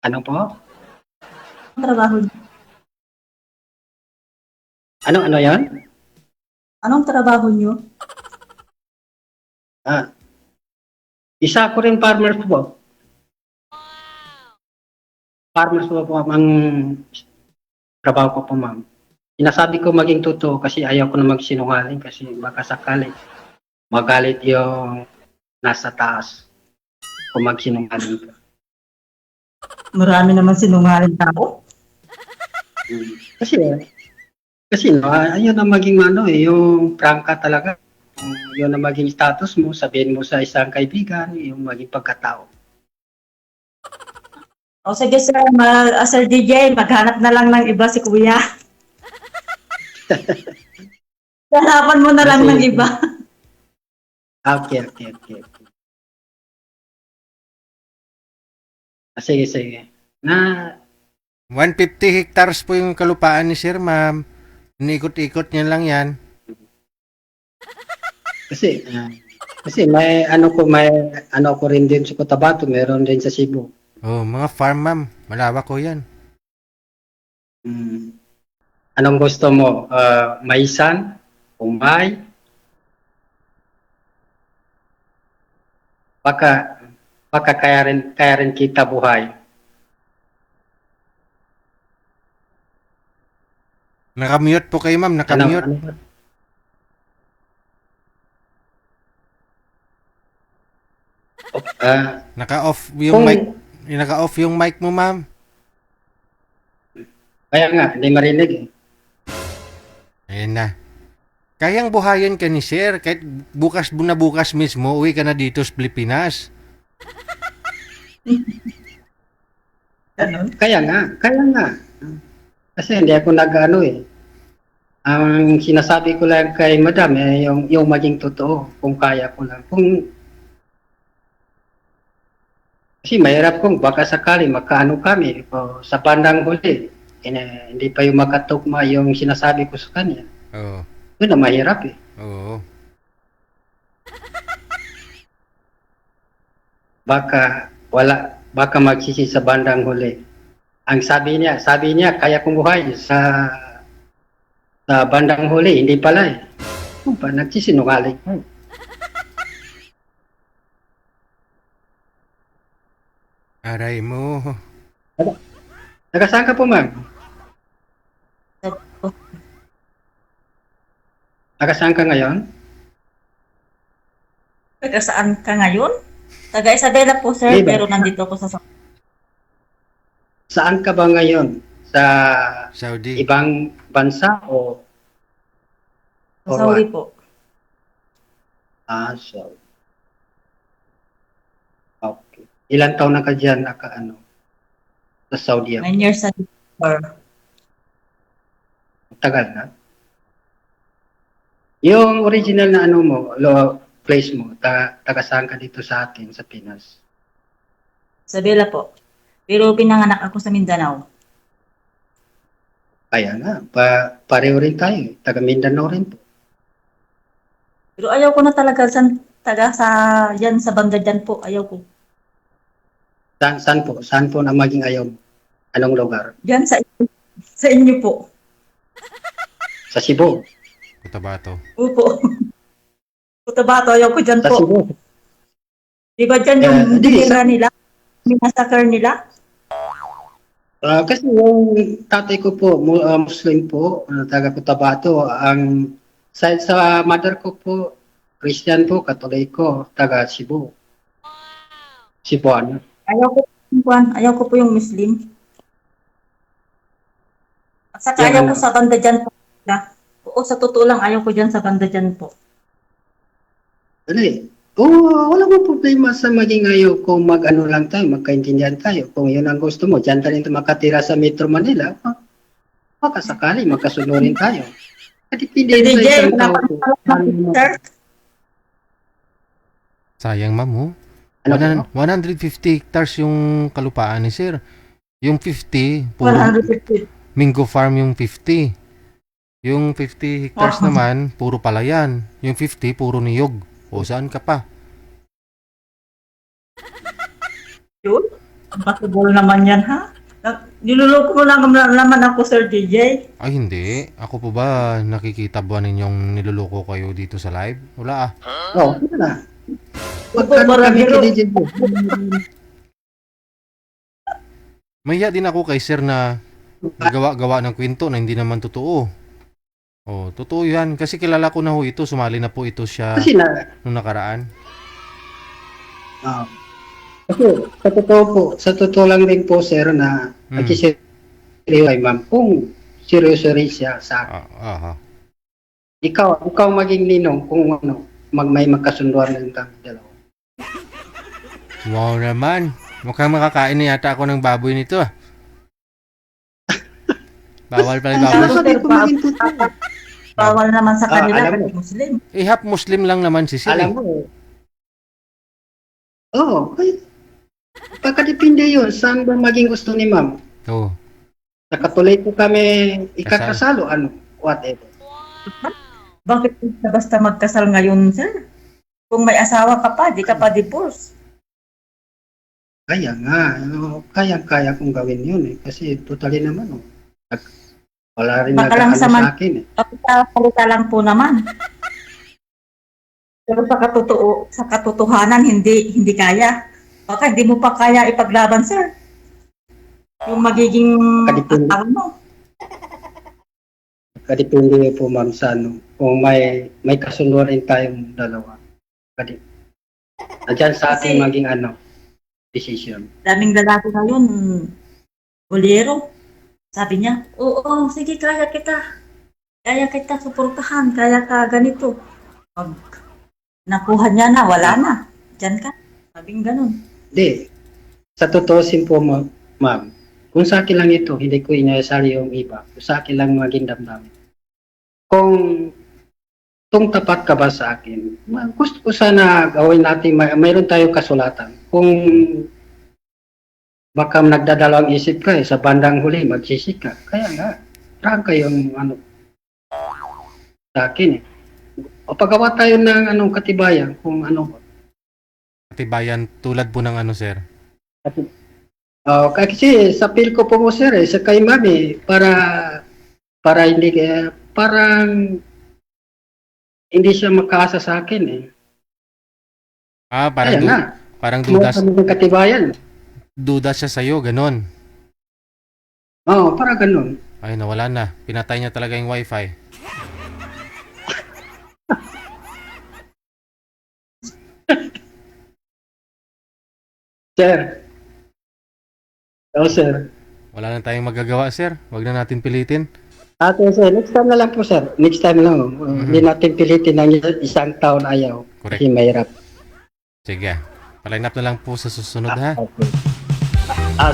Ano po? Anong trabaho niyo? Ano yan? Anong trabaho niyo? Isa ko rin farmers po. Farmers po ang trabaho ko po, ma'am. Sinasabi ko maging totoo kasi ayaw ko na magsinungaling kasi baka sakali magalit yung nasa taas kung magsinungaling ka. Marami naman sinungaling tao. Kasi ayun na maging yung prangka talaga. Yun na maging status mo, sabihin mo sa isang kaibigan, yung maging pagkatao. O sige sir, Sir DJ, maghanap na lang ng iba si Kuya. Hanapan mo na lang ng iba. Okay. Sige. 150 hectares po yung kalupaan ni Sir, ma'am. Inikot-ikot niya lang yan. Kasi may ano ko rin din sa Cotabato, meron din sa Cebu. Oh, mga farm, ma'am. Malawak ko yan. Anong gusto mo? Maisan, Umbay, Baka, baka kaya rin kita buhay. Nakamute po kayo, ma'am. Ano, Nakamute. ano? Ah, Naka-off yung kung, mic. Naka-off yung mic mo, ma'am. kaya nga, hindi marinig eh. Ayan na. Kayang buhayin ka ni sir. Kahit bukas na bukas mismo, uwi ka na dito sa Pilipinas. Ganun. Kaya nga. Kasi hindi ako nag-ano eh. Ang sinasabi ko lang kay madam eh, yung maging totoo, kung kaya ko lang. Kasi mahirap kung baka sakali magkaano kami o sa bandang huli. Hindi pa yung makatugma yung sinasabi ko sa kanya. Oo. Yun na mahirap eh. Oo. Baka magsisi sa bandang huli. Ang sabi niya, kaya kong buhay sa bandang huli, hindi pala eh. Kung pa, nagsisinungaling. Aray mo. Taga saan ka po, ma'am? Taga saan ka ngayon? Taga saan ka ngayon? Taga Isabela po, sir, Diba? pero nandito ko sa Saan ka ba ngayon? Sa Saudi. ibang bansa o Saudi po. So. Okay. Ilan taon na ka dyan sa Saudi? 9 years sa December. Tagal na. Yung original na place mo, taga saan ka dito sa atin, sa Pinas? Isabela po. Pero pinanganak ako sa Mindanao. Kaya nga, pareho rin tayo. Taga Mindanao rin po. Pero ayaw ko na talaga yan sa banda dyan po. Ayaw ko. Saan po? Saan po na maging ayaw mo? Anong lugar? Diyan sa inyo po. Sa Cebu? Cotabato. Opo. Cotabato, ayaw ko dyan Sa po. Cebu? Di ba dyan yung Di, tira nila? Minasakar nila? Kasi yung tatay ko po, Muslim po, taga Cotabato. Ang side sa mother ko po, Christian po, Katoliko, taga Cebu. Cebuano. Ayaw ko po yung Muslim. At saka Yan, ayaw ano? ko sa banda dyan po. Oo, sa totoo lang, ayaw ko dyan sa banda dyan po. Wala mo problema sa maging ayaw kung mag-ano lang tayo, magkaintindihan tayo. Kung yun ang gusto mo, dyan tayo makatira sa Metro Manila, baka sakali magkasunurin tayo. Depende sa DJ, isang tao po. sir, Sayang, ma'am, oh. Ano po? 150 hectares yung kalupaan ni sir. Yung 50, puro 150. Mingo Farm yung 50. Yung 50 hectares Oh. naman, puro palayan. Yung 50, puro niyog. O saan ka pa? Yun? Possible naman yan, ha? Niluloko mo lang naman ako, Sir DJ. Ay, hindi. Ako po ba nakikita ba ninyong niluloko kayo dito sa live? Wala ah. Yun na. Opo, Kami pero- kinigil po. Mahiya din ako kay sir na gawa ng kwento na hindi naman totoo. Oh, totoo yan. Kasi kilala ko na ho ito. Sumali na po ito siya Kasi nung nakaraan. kasi sa totoo lang din po, sir, na nagsisiriyo kay ma'am, kung seryoso rin siya sa akin. Aha. Ikaw maging ninong kung may magkasunduan lang kami dalawa. Wow naman. Mukhang makakain na yata ako ng baboy nito ah. Bawal pala yung baboy. Sabi ko maging totoo. Bawal naman sa kanila alam mo. kasi Muslim. Eh, half Muslim lang naman si sir. Alam mo, pagkadepende yun, saan ba maging gusto ni ma'am? Oh. Sa Katoliko kami ikakasalo, whatever. Bakit basta magkasal ngayon, sir? Kung may asawa ka pa, di ka pa divorce. Kaya nga, kaya kong gawin yun eh. Kasi totally naman, wala rin Baka lang nag-ano sa sa akin eh. Kapita lang po naman. Pero sa katotohanan, hindi kaya. Baka hindi mo pa kaya ipaglaban, sir. Yung magiging Kadipindi. asawa mo. Kadipindi po ma'am sa ano. Kung may kasunduan tayong dalawa. Andyan sa ating Kasi- maging ano, decision. Daming lalaki ngayon, bolero. Sabi niya, oo, sige, kaya kita. Kaya kita suportahan, kaya ka ganito. Pag nakuha niya na, wala na. Diyan ka. Sabing ganun. Hindi. Sa totoosin po ma'am, kung sa akin lang ito, hindi ko inasal yung iba. Kung sa akin lang maging damdamin. Kung tapat ka ba sa akin, gusto ko sana gawin natin, mayroon tayong kasulatan. Kung baka nagdadalawang isip ka sa bandang huli, magsisik ka. Kaya nga, parang kayong ano, sa akin eh. O paggawa tayo ng anong katibayan, kung ano. Katibayan tulad po ng ano, sir? Kasi sa feel ko po sir, sa kay mami, para hindi kaya, parang hindi siya makaasa sa akin eh. Parang, Kaya nga, parang kumuha kami ng katibayan. duda siya sa'yo, ganon. Oo, para ganun. Ay, nawala na. Pinatay niya talaga yung wifi. Sir. Oo, sir. Wala na tayong magagawa, sir. Huwag na natin pilitin. Sir, next time na lang po, sir. Next time lang. Hindi natin pilitin ng isang taon ayaw. Correct. Kasi mahirap. Sige. Paline up na lang po sa susunod, ha? Okay.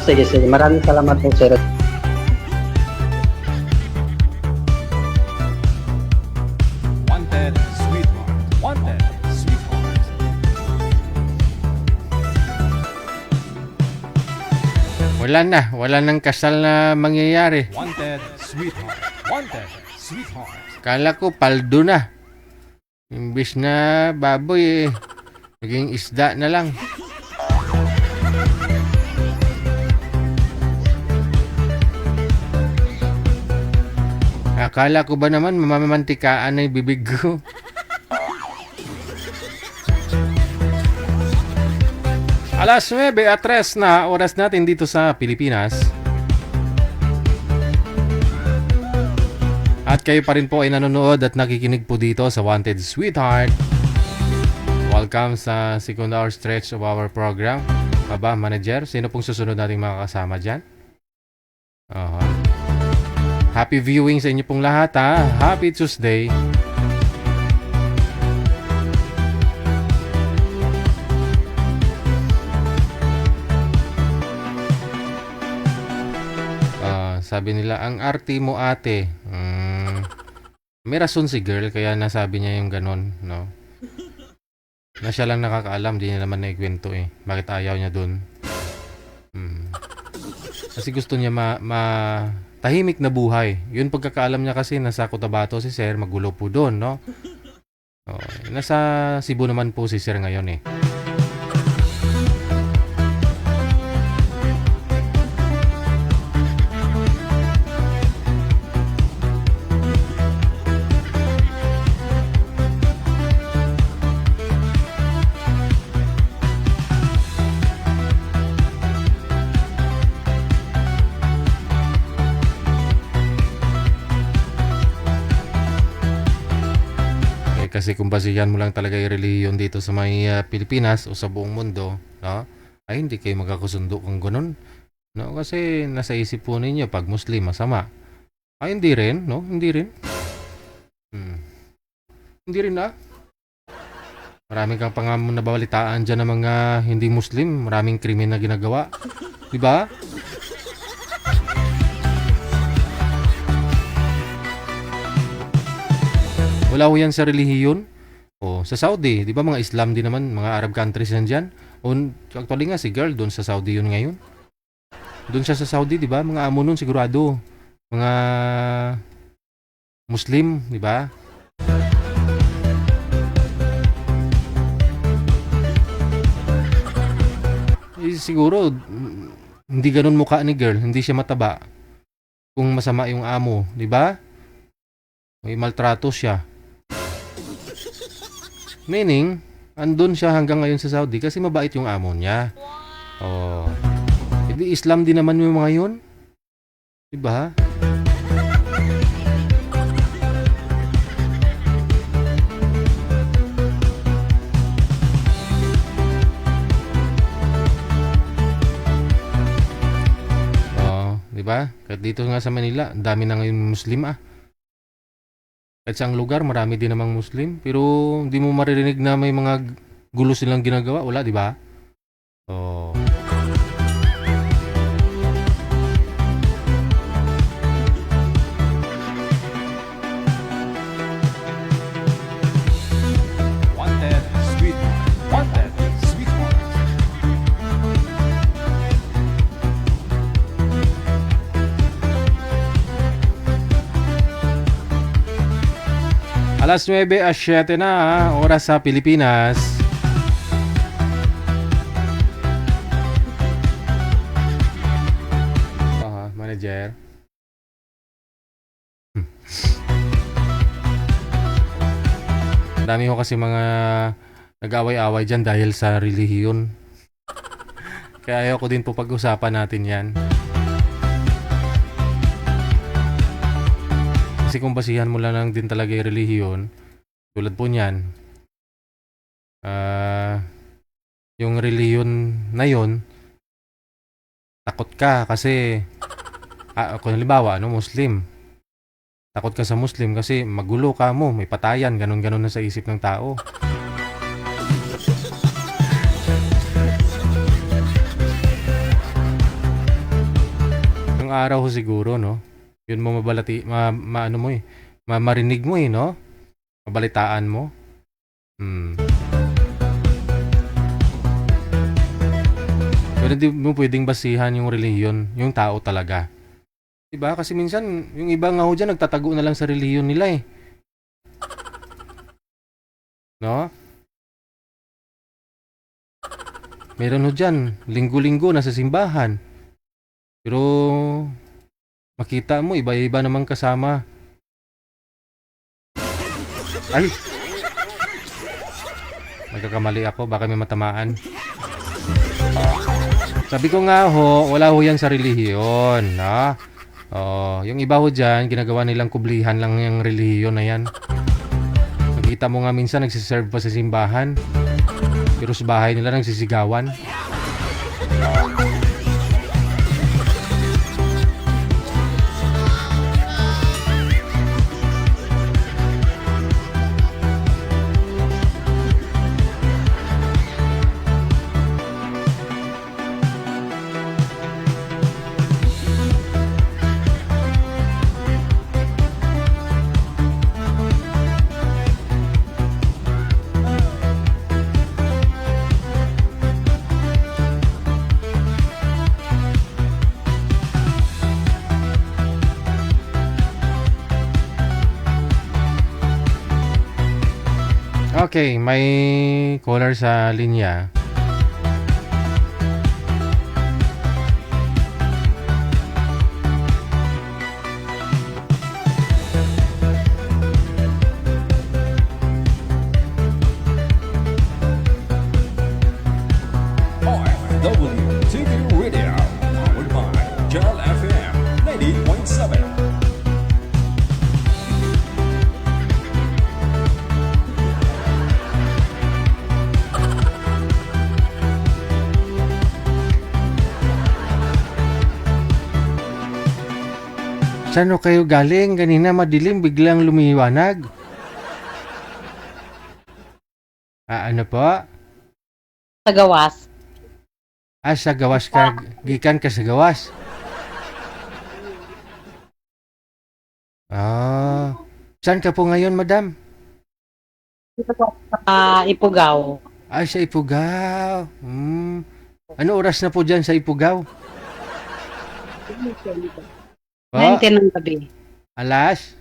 Sige. Maraming salamat po, sir. Wanted Sweetheart. Wanted Sweetheart. Wala nang kasal na mangyayari. Wanted Sweetheart. Wanted Sweetheart. Kala ko paldo na. Imbis na baboy, naging isda na lang. Akala ko ba naman mamamantikaan na yung bibig ko? Alas 9:03 na oras natin dito sa Pilipinas. At kayo pa rin po ay nanonood at nakikinig po dito sa Wanted Sweetheart. Welcome sa second hour stretch of our program. Aba, manager, sino pong susunod nating makakasama dyan? Happy viewing sa inyo pong lahat, ha? Happy Tuesday. Sabi nila, ang arte mo ate. May rason si girl, kaya nasabi niya yung ganon, no? Na siya lang nakakaalam, di niya naman naikwento eh. Bakit ayaw niya dun? Kasi gusto niya tahimik na buhay. Yun pagkakaalam niya kasi nasa Cotabato si Sir, magulo po doon, no? Nasa Cebu naman po si Sir ngayon eh. Kasi kung basihan mo lang talaga yung reliyon dito sa may Pilipinas o sa buong mundo, no? Ay hindi kayo magkakasundo kung ganun. No? Kasi nasa isip po ninyo pag Muslim masama. Ay hindi rin, no? Hindi rin. Hindi rin Maraming kang nababalitaan dyan ng mga hindi Muslim. Maraming krimen na ginagawa. Diba? Wala ho yan sa relihiyon. Sa Saudi, di ba mga Islam din naman, mga Arab countries yan dyan. Actually nga si girl, doon sa Saudi yun ngayon. Doon siya sa Saudi, di ba? Mga amo nun sigurado. Mga Muslim, di ba? Siguro, hindi ganun mukha ni girl, hindi siya mataba. Kung masama yung amo, di ba? May maltrato siya. Meaning, andun siya hanggang ngayon sa Saudi kasi mabait yung amo niya. Oh. Hindi Islam din naman yung mga yun. Diba? Oh, diba? Kahit dito nga sa Manila, ang dami na ngayon Muslim ah. Kahit sa lugar, marami din namang Muslim. Pero hindi mo maririnig na may mga gulo silang ginagawa. Wala, di ba? Oh. Wanted Sweetheart. Wanted Sweetheart. Alas 9:07 na, oras sa Pilipinas. Manager. Dami ko kasi mga nag-away-away dyan dahil sa relihiyon. Kaya ayaw ko din po pag-usapan natin yan. Kasi kung basihan mo lang din talaga yung relihiyon, tulad po niyan, yung relihiyon na yon, takot ka kasi, kung halimbawa, Muslim. Takot ka sa Muslim kasi magulo ka mo, may patayan, ganun-ganun na sa isip ng tao. Yung araw ko siguro, no? Yun mo mabalati, maano mo marinig mo no? Mabalitaan mo. Pero di mo pwedeng basihan yung relihiyon, yung tao talaga. Diba? Kasi minsan, yung iba nga ho dyan, nagtatago na lang sa relihiyon nila eh. No? Meron ho dyan, linggo-linggo nasa simbahan. Pero, makita mo, iba-iba namang kasama. Ay! Magkakamali ako, baka may matamaan. Sabi ko nga ho, wala ho yan sa relihiyon, no? Oh, yung iba ho dyan, ginagawa nilang kublihan lang yung relihiyon na yan. Nakita mo nga minsan nagsiserve pa sa simbahan. Pero sa bahay nila nagsisigawan. Okay, may caller sa linya. OFWTV Radio. Powered by Jal FM 90.7. Saan ho kayo galing? Kanina madilim, biglang lumiwanag. Ano po? Sa gawas. Sa gawas ka, gikan ka sa gawas. Saan ka po ngayon, madam? Ipugaw. Sa Ifugao. Ano oras na po dyan sa Ifugao? 9 ng gabi. Alas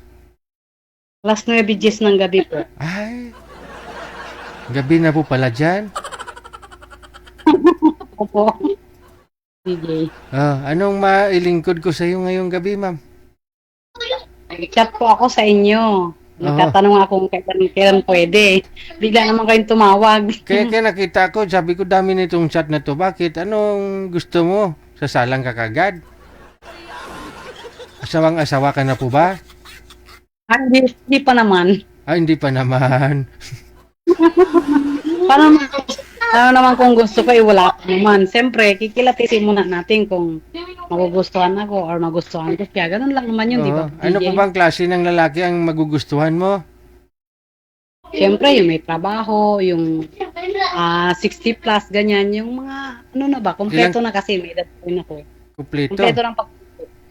9:10 ng gabi po. Ay, gabi na po pala dyan. Opo. DJ. Anong mailingkod ko sa iyo ngayong gabi, ma'am? Nag-chat po ako sa inyo. Nagtatanong ako kung kailan pwede. Bigla naman kayong tumawag. Kaya nakita ko, sabi ko, dami nitong chat na to. Bakit? Anong gusto mo? Sasalang ka kagad? Asawang-asawa ka na po ba? Hindi pa naman. Hindi pa naman. Paano naman kung gusto ko, wala pa naman. Siyempre, kikilatisin muna natin kung magugustuhan ako or magustuhan ko. Kaya ganun lang naman yun, di ba? Oo. Ano pa bang klase ng lalaki ang magugustuhan mo? Siyempre, yung may trabaho, yung 60 plus, ganyan. Yung mga, ano na ba, kompleto na kasi may edad rin ako. Kumpleto. Kompleto ng pag...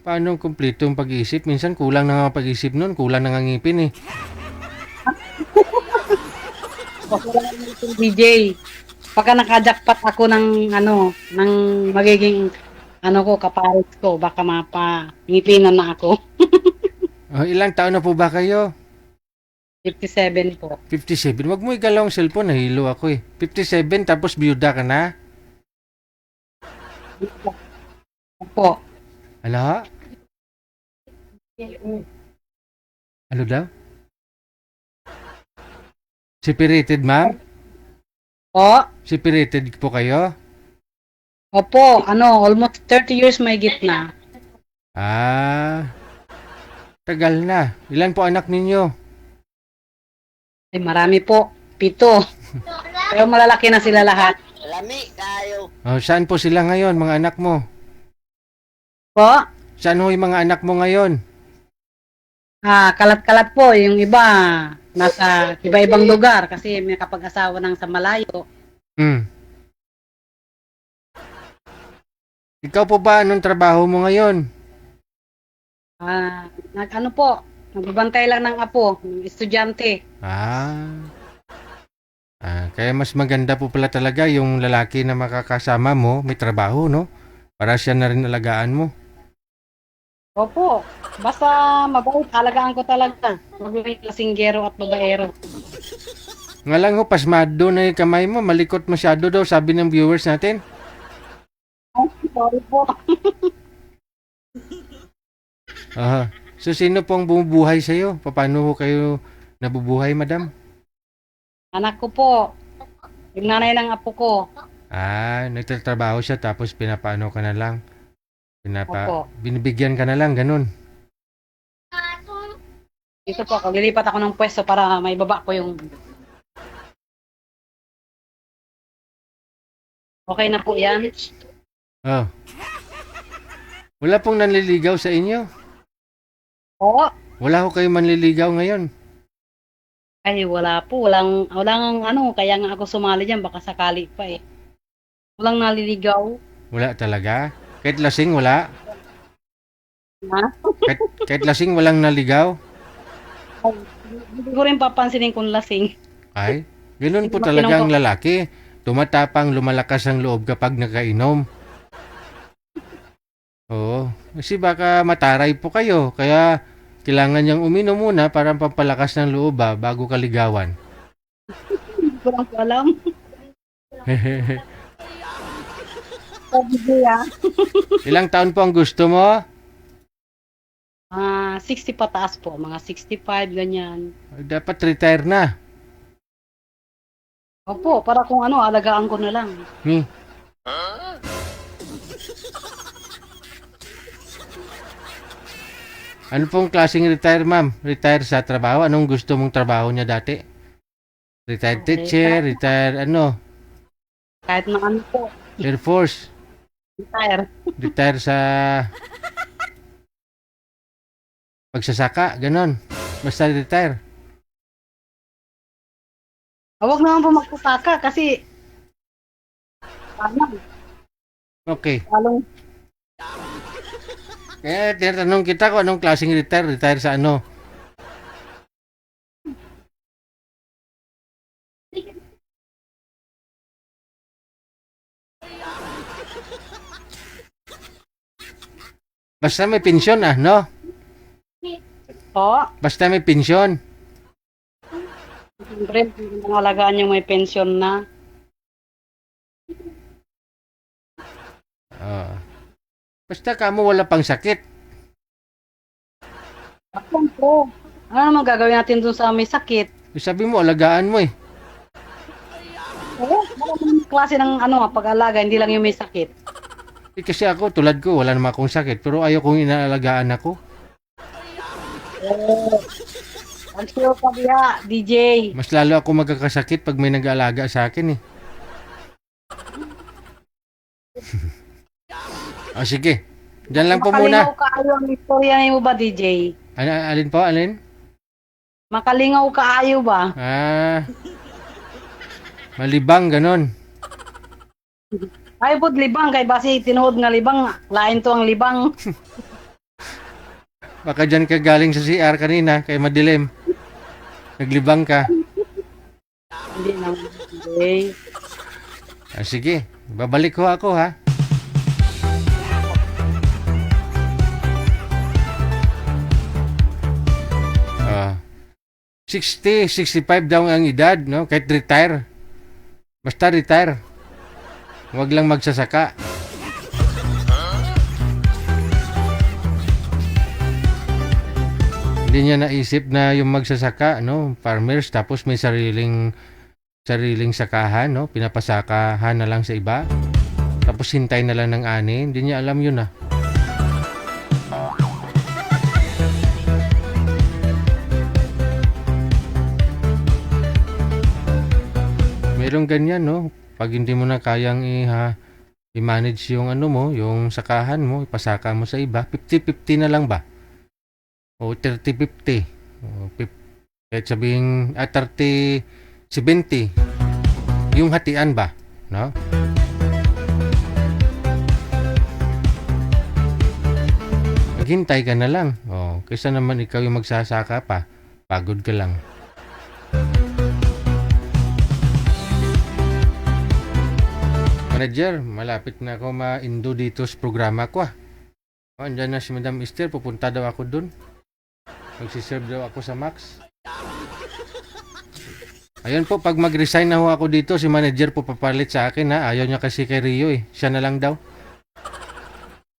Paano kumpleto ang pag-iisip? Minsan kulang na nga pag-isip nun, kulang na nga ngipin eh. DJ. Pagka nakajakpat ako ng ng magiging kapares ko, baka mapangipinan na ako. Ilang taon na po ba kayo? 57 po. 57. Wag mo igalaw ang cellphone, nahilo ako eh. 57 tapos byuda ka na? Po. Ano? Ano daw? Separated, ma'am? Po. Separated po kayo? Opo, almost 30 years may gitna. Tagal na. Ilan po anak ninyo? Ay, marami po. 7. Pero malalaki na sila lahat. Saan po sila ngayon, mga anak mo? Po. Saan ho yung mga anak mo ngayon? Kalat-kalat po. Yung iba, nasa iba-ibang lugar kasi may kapag-asawa ng sa malayo. Ikaw po ba, anong trabaho mo ngayon? Nagbabantay lang ng apo, ng estudyante. Kaya mas maganda po pala talaga yung lalaki na makakasama mo, may trabaho, no? Para siya na rin alagaan mo. Opo, basta mabait, alagaan ko talaga. Magiging lasinggero at babaero. Nga lang ho, pasmado na yung kamay mo, malikot masyado daw, sabi ng viewers natin. Sorry po. So, sino pong bumubuhay sa'yo? Paano ho kayo nabubuhay, madam? Anak ko po, yung nanay ng apo ko. Nagtatrabaho siya tapos pinapaano ka na lang. Opo. Binibigyan ka na lang, ganun. Dito po, lilipat ako ng pwesto para may baba ko yung... Okay na po yan. Wala pong nanliligaw sa inyo? Oo. Wala ho kayo manliligaw ngayon? Ay, wala po. Walang kaya nga ako sumali dyan, baka sakali pa eh. Walang naliligaw. Wala talaga? Kahit lasing, wala? Ha? Kahit lasing, walang naligaw? Hindi ko rin papansinin kung lasing. Ay, ganun po talaga ang lalaki. Tumatapang, lumalakas ang loob kapag nakainom. Oo, kasi baka mataray po kayo. Kaya kailangan niyang uminom muna para pampalakas ng loob bago kaligawan. Hindi ko lang po alam. Ilang taon po ang gusto mo? 60 pataas po. Mga 65, ganyan. Dapat retire na. Opo, para kung alagaan ko na lang. Ano pong klaseng retire, ma'am? Retire sa trabaho? Anong gusto mong trabaho niya dati? Retired teacher, retire Kahit na po. Air Force. Retire. Retire sa pagsasaka, ganon. Basta retire. Huwag naman po magpapaka kasi Okay. Talong. Kaya tinatanong kita kung anong klaseng retire. Retire sa ano? Basta may pensyon no? Po. Basta may pensyon. Siyempre, ang alagaan yung may pensyon na. Basta kamo wala pang sakit. Ako po. Ano naman gagawin natin dun sa may sakit? Sabi mo, alagaan mo eh. Oo, maraming klase ng pag-alaga, hindi lang yung may sakit. Kasi ako, tulad ko, wala naman akong sakit. Pero ayaw kong inaalagaan ako. Ang sure ka biya, DJ. Mas lalo ako magkakasakit pag may nag-aalaga sa akin eh. O sige. Diyan lang po Makalingaw muna. ka ayo ang istorya mo ba, DJ? Alin po? Alin? Makalingaw ka ayo ba? Malibang, ganon. Ay pod libang kay basi tinuod nga libang, lain to ang libang. Baka dyan ka galing sa CR kanina, kay madilim. Naglibang ka. Hindi naman, DJ. Sige, babalik ko ako ha. Ah, 60, 65 daw ang edad, no? Kahit retire. Basta retire. Huwag lang magsasaka. Hindi niya naisip na yung magsasaka, no? Farmers, tapos may sariling sakahan, no? Pinapasakahan na lang sa iba. Tapos hintay na lang ng ani. Hindi niya alam yun, ah. Mayroong ganyan, no? Pag hindi mo na kayang i-manage yung yung sakahan mo, ipasaka mo sa iba, 50-50 na lang ba? O 30-50. Kahit sabihin, 30-70. Yung hatian ba? No? Maghintay ka na lang. O, kaysa naman ikaw yung magsasaka pa, pagod ka lang. Manager, malapit na ako ma-indo dito sa programa ko ah. Andyan na si Madam Esther, pupunta daw ako dun. Magsiserve daw ako sa Max. Ayun po, pag mag-resign na ho ako dito, si manager po papalit sa akin ha. Ayaw niya kasi kay Rio eh. Siya na lang daw.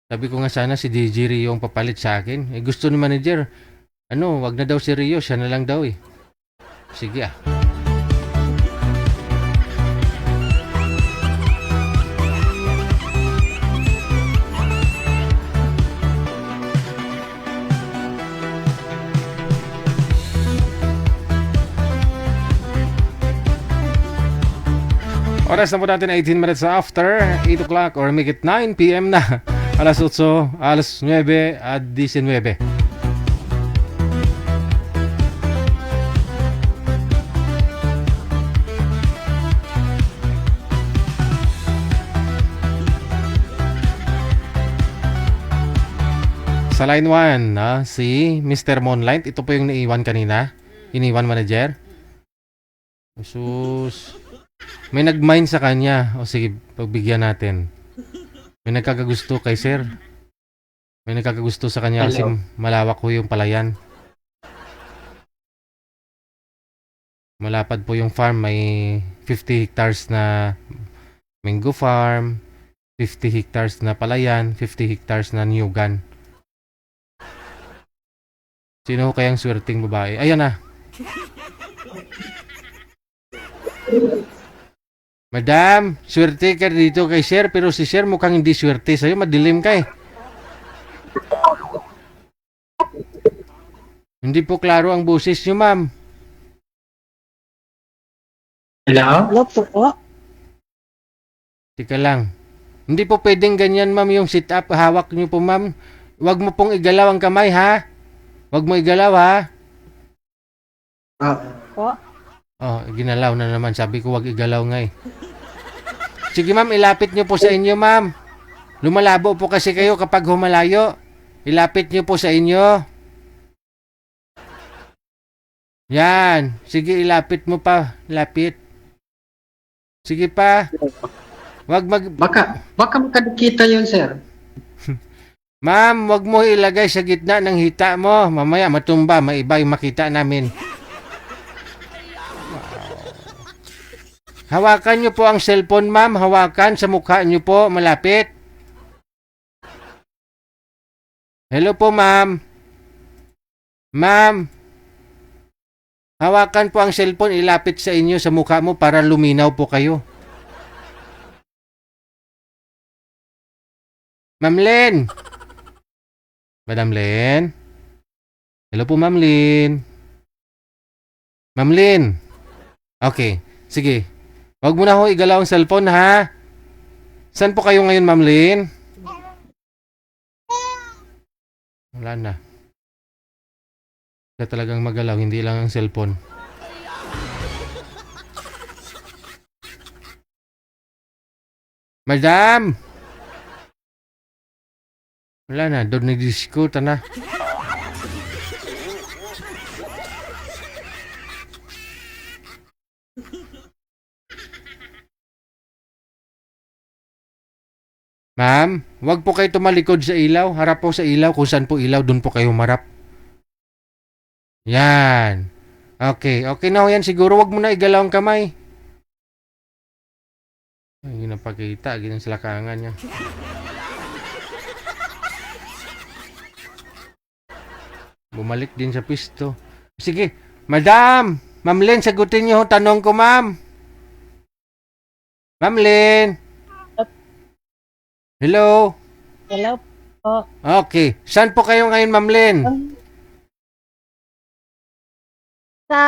Sabi ko nga sana si DJ Rio ang papalit sa akin. Eh gusto ni manager, wag na daw si Rio, siya na lang daw eh. Sige ah. Oras na po natin 18 minutes after 8 o'clock or make it 9 p.m. na. Alas 8, alas 9 at 19. Sa line 1, si Mr. Moonlight. Ito po yung naiwan kanina. Iniwan manager. Jesus. May nag-mine sa kanya. O sige, pagbigyan natin. May nagkakagusto kay sir. May nagkakagusto sa kanya kasi malawak po yung palayan. Malapad po yung farm. May 50 hectares na mango farm, 50 hectares na palayan, 50 hectares na nyugan. Sino kayang swerteng babae? Ayan na. Madam, swerte ka dito kay sir, pero si sir mukhang hindi swerte sa'yo, madilim ka eh. Hindi po klaro ang boses niyo, ma'am. Hello? Hello po. Tika lang. Hindi po pwedeng ganyan, ma'am, yung sit-up. Hawak niyo po, ma'am. Huwag mo pong igalaw ang kamay, ha? Huwag mo igalaw, ha? Po. Oh, ginalaw na naman. Sabi ko, huwag igalaw nga eh. Sige, ma'am, ilapit niyo po sa inyo, ma'am. Lumalabo po kasi kayo kapag humalayo. Ilapit niyo po sa inyo. Yan. Sige, ilapit mo pa. Lapit. Sige pa. Wag Baka makadikita yun, sir. Ma'am, wag mo ilagay sa gitna ng hita mo. Mamaya matumba, maiba yung makita namin. Hawakan niyo po ang cellphone, ma'am. Hawakan sa mukha niyo po, malapit. Hello po, ma'am. Ma'am. Hawakan po ang cellphone, ilapit sa inyo sa mukha mo para luminaw po kayo. Ma'am Len! Madam Len? Hello po, Ma'am Len. Ma'am Len. Okay, sige. Huwag mo na ho igalaw ang cellphone, ha? Saan po kayo ngayon, Ma'am Len? Wala na. Wala talagang magalaw, hindi lang ang cellphone. Madam! Wala na, doon nag-disco, na. Ma'am, wag po kayo tumalikod sa ilaw. Harap po sa ilaw. Kung saan po ilaw, doon po kayo marap. Yan. Okay. Okay na ho yan. Siguro wag mo na igalaw ang kamay. Ay, ginapakita. Ginang silakangan niya. Bumalik din sa pisto. Sige. Madam! Ma'am Len, sagutin niyo ho tanong ko, ma'am. Ma'am Len! Hello? Hello po. Okay. Saan po kayo ngayon, Ma'am Len? Sa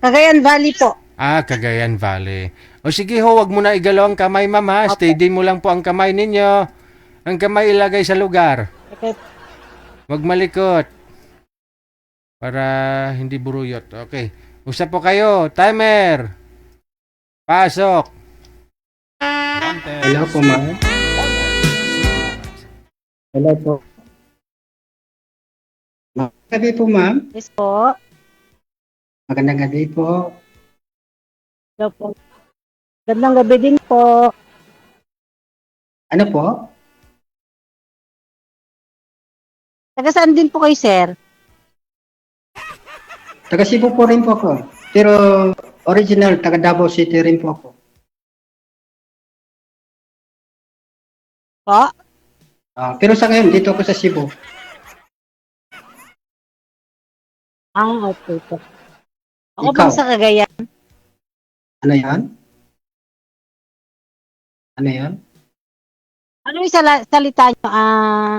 Cagayan Valley po. Cagayan Valley. O sige ho, wag mo na igalaw ang kamay, ma'am, ha? Steady mo lang po ang kamay ninyo. Ang kamay ilagay sa lugar. Okay. Wag malikot. Para hindi buruyot. Okay. Usap po kayo. Timer. Pasok. Hello po, ma'am. Hello po. Magandang gabi po, ma'am. Yes po. Magandang gabi po. Hello po. Gandang gabi din po. Ano po? Taga saan din po kayo, sir? Taga Cebu po rin po ako. Pero original, taga Davao City rin po ako. Po? Pero sa ngayon, dito ako sa Cebu. Okay po. Ako Ikaw? po sa Cagayan. Ano yan? Ano yan? Ano yung salita nyo?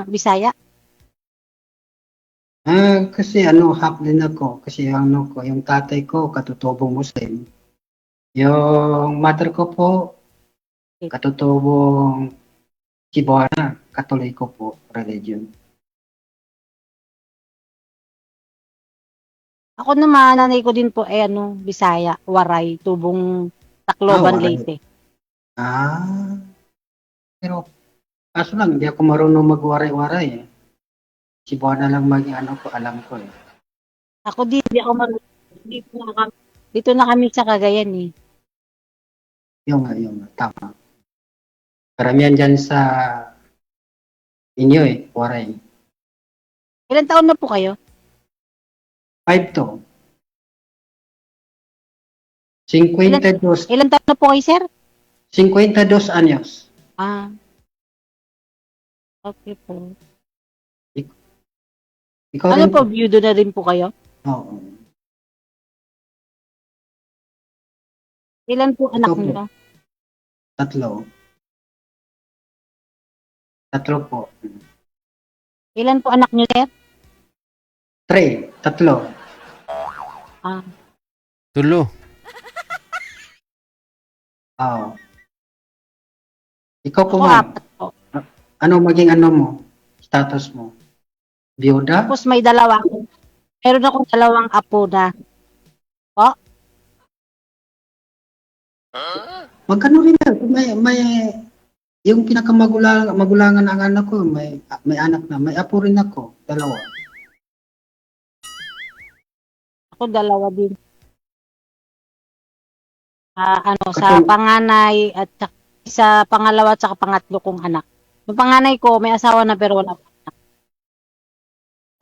Bisaya? Kasi half din ako. Kasi yung tatay ko, katutubong Muslim. Yung mother ko po, katutubong Cebuana, Katoliko po, religion. Ako naman, nanay ko din po, Bisaya, Waray, Tubong, Tacloban, Waray. Leyte. Pero, kaso lang, hindi ako marunong magwaray-waray eh. Cebuana lang alam ko eh. Ako din, hindi ako dito na kami sa Cagayan eh. Yung tama. Karamihan dyan sa inyo eh, waray. Ilan taon na po kayo? 5 to. 52, Ilan taon na po kayo, sir? 52 anyos. Okay po. Ikaw Ano rin po, byudo na rin po kayo? Oo. Ilan po anak Ito po. niyo? 3 po. Ilan po anak niyo, sir? 3. Tulo. Oo. Ikaw po, Ako, ma'am. 4 po. Ano maging mo? Status mo? Biyuda? Tapos may meron akong 2 apo na. Magkano rin na? May yung pinakamagulangan ng anak ko, may anak na. May apo rin ako. 2. Ako 2 din. Sa Katulad- panganay at sa pangalawa at sa pangatlo kong anak. Yung panganay ko, may asawa na pero wala pa.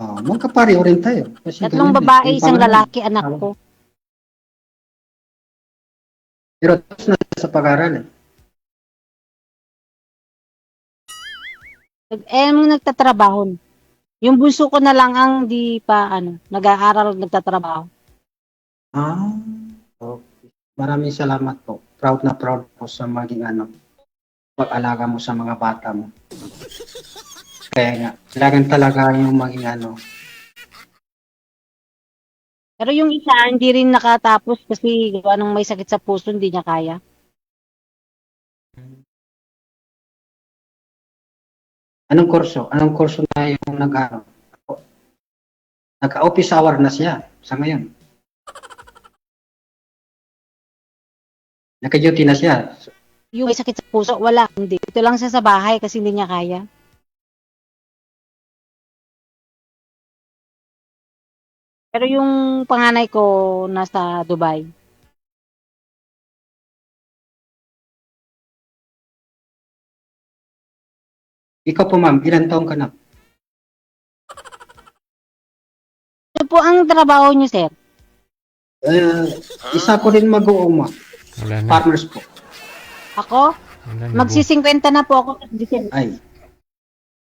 Magkapareho rin tayo. Kasi 3 ganun eh. babae, Yung 1 pangalan, lalaki anak ko. Pero tapos na sa pag-aaral eh. Nagtatrabaho. Yung bunso ko na lang ang di pa nag-aaral, nagtatrabaho. Ah, okay. Maraming salamat po. Proud na proud po sa maging pag-alaga mo sa mga bata mo. Kaya nga, kailangan talaga yung maging Pero yung isa, hindi rin nakatapos kasi gawa ng may sakit sa puso, hindi niya kaya. Anong kurso? Anong kurso na yung nag-office hour na siya sa ngayon? Naka-duty na siya. Yung may sakit sa puso, wala. Hindi. Ito lang siya sa bahay kasi hindi niya kaya. Pero yung panganay ko nasa Dubai. Ikaw po ma'am, ilan taong ka na? Ano po ang trabaho niyo, sir? Isa ko rin mag-uuma. Wala na. Farmers po. Ako? Wala na. Magsi-50 na po ako. Ay.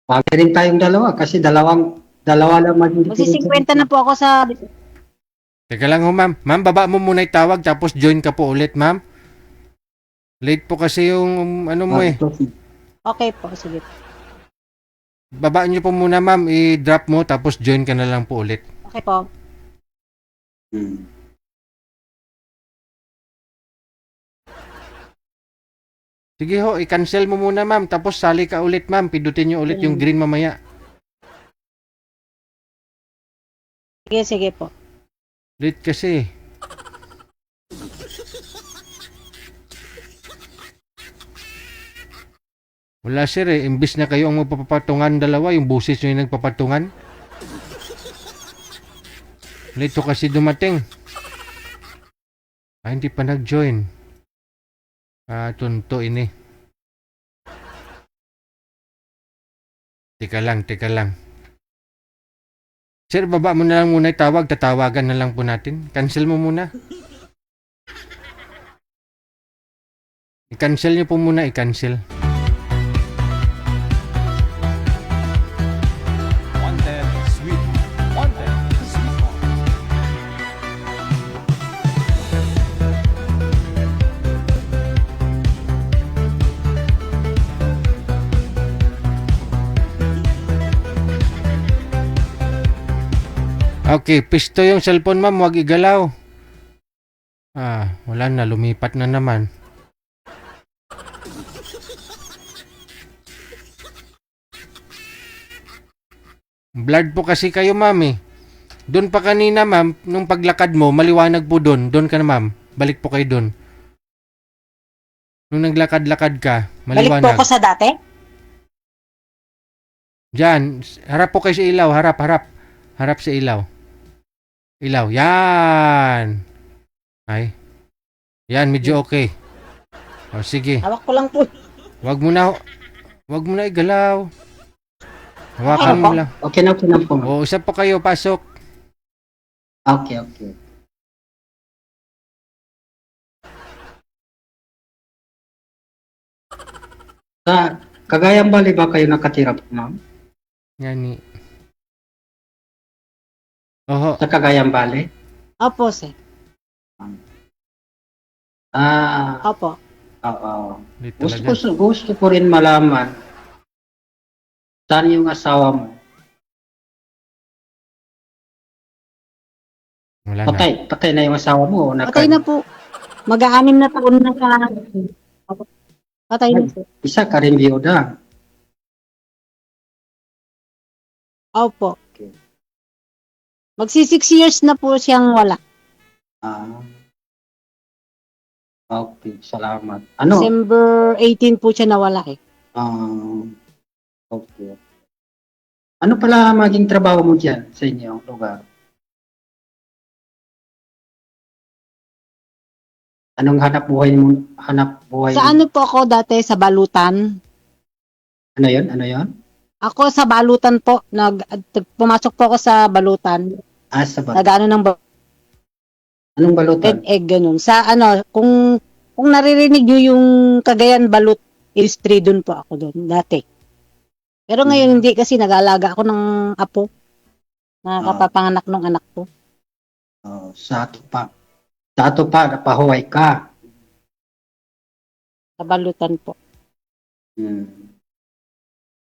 Bagay rin tayong dalawa kasi dalawa lang maging Magsi-50 na po ako sa... Teka lang ho, ma'am. Ma'am, baba mo muna yung tawag tapos join ka po ulit, ma'am. Late po kasi yung ano mo eh. Okay po, sige. Baba niyo po muna, ma'am. I-drop mo tapos join ka na lang po ulit. Okay po. Sige ho, i-cancel mo muna, ma'am. Tapos sali ka ulit, ma'am. Pindutin niyo ulit yung green mamaya. Sige, sige po. Late kasi. Wala sir eh. Imbis na kayo ang magpapatungan dalawa, yung busis nyo yung nagpapatungan. Late kasi dumating. Hindi pa nag-join. Tunto ini. Teka lang. Sir, baba mo na lang muna yung tawag. Tatawagan na lang po natin. Cancel mo muna. I-cancel nyo po muna, i-cancel. Wanted Sweetheart. Wanted Sweetheart. Okay, pisto yung cellphone ma'am, huwag igalaw. Wala na, lumipat na naman. Blurred po kasi kayo ma'am eh. Doon pa kanina ma'am, nung paglakad mo, maliwanag po doon. Doon ka na ma'am, balik po kayo doon. Nung naglakad-lakad ka, Balik po maliwanag. ako sa dati? Diyan, harap po kayo sa ilaw, harap. Harap sa ilaw. Ilaw, yan. Ay. Yan, medyo okay. O, sige. Hawak ko lang po. Wag mo na igalaw. Hawakan mo lang. Okay na po. O, isa po kayo, pasok. Okay. Sa Cagayan Valley ba kayo nakatira po, ma'am? Yan ni. Oho. Sa Cagayan Valley? Opo, sir. Opo. Oo. Dito Gusto ko rin malaman saan yung asawa mo? Wala na. Patay na yung asawa mo? Patay na po. Mag-aanim na taon na sa... Patay na po. Isa ka rin biyuda. Opo. Magsi 6 years na po siyang wala. Okay, salamat. Ano? December 18 po siya nawala eh. Okay. Ano pala maging trabaho mo dyan sa inyong lugar? Anong hanap buhay mo? Sa ano po ako dati sa balutan? Ano yun? Ako sa balutan po. Pumasok po ako sa balutan. Sa Nag-ano ng Anong balutan? red egg, ganun. Sa ano, kung naririnig nyo yung Cagayan Balut Industry, dun po ako dun, dati. Pero ngayon hindi kasi nag-aalaga ako ng apo. Nakapapanganak ng anak ko. Sa Sa ato pa, napahuway ka. Sa balutan po.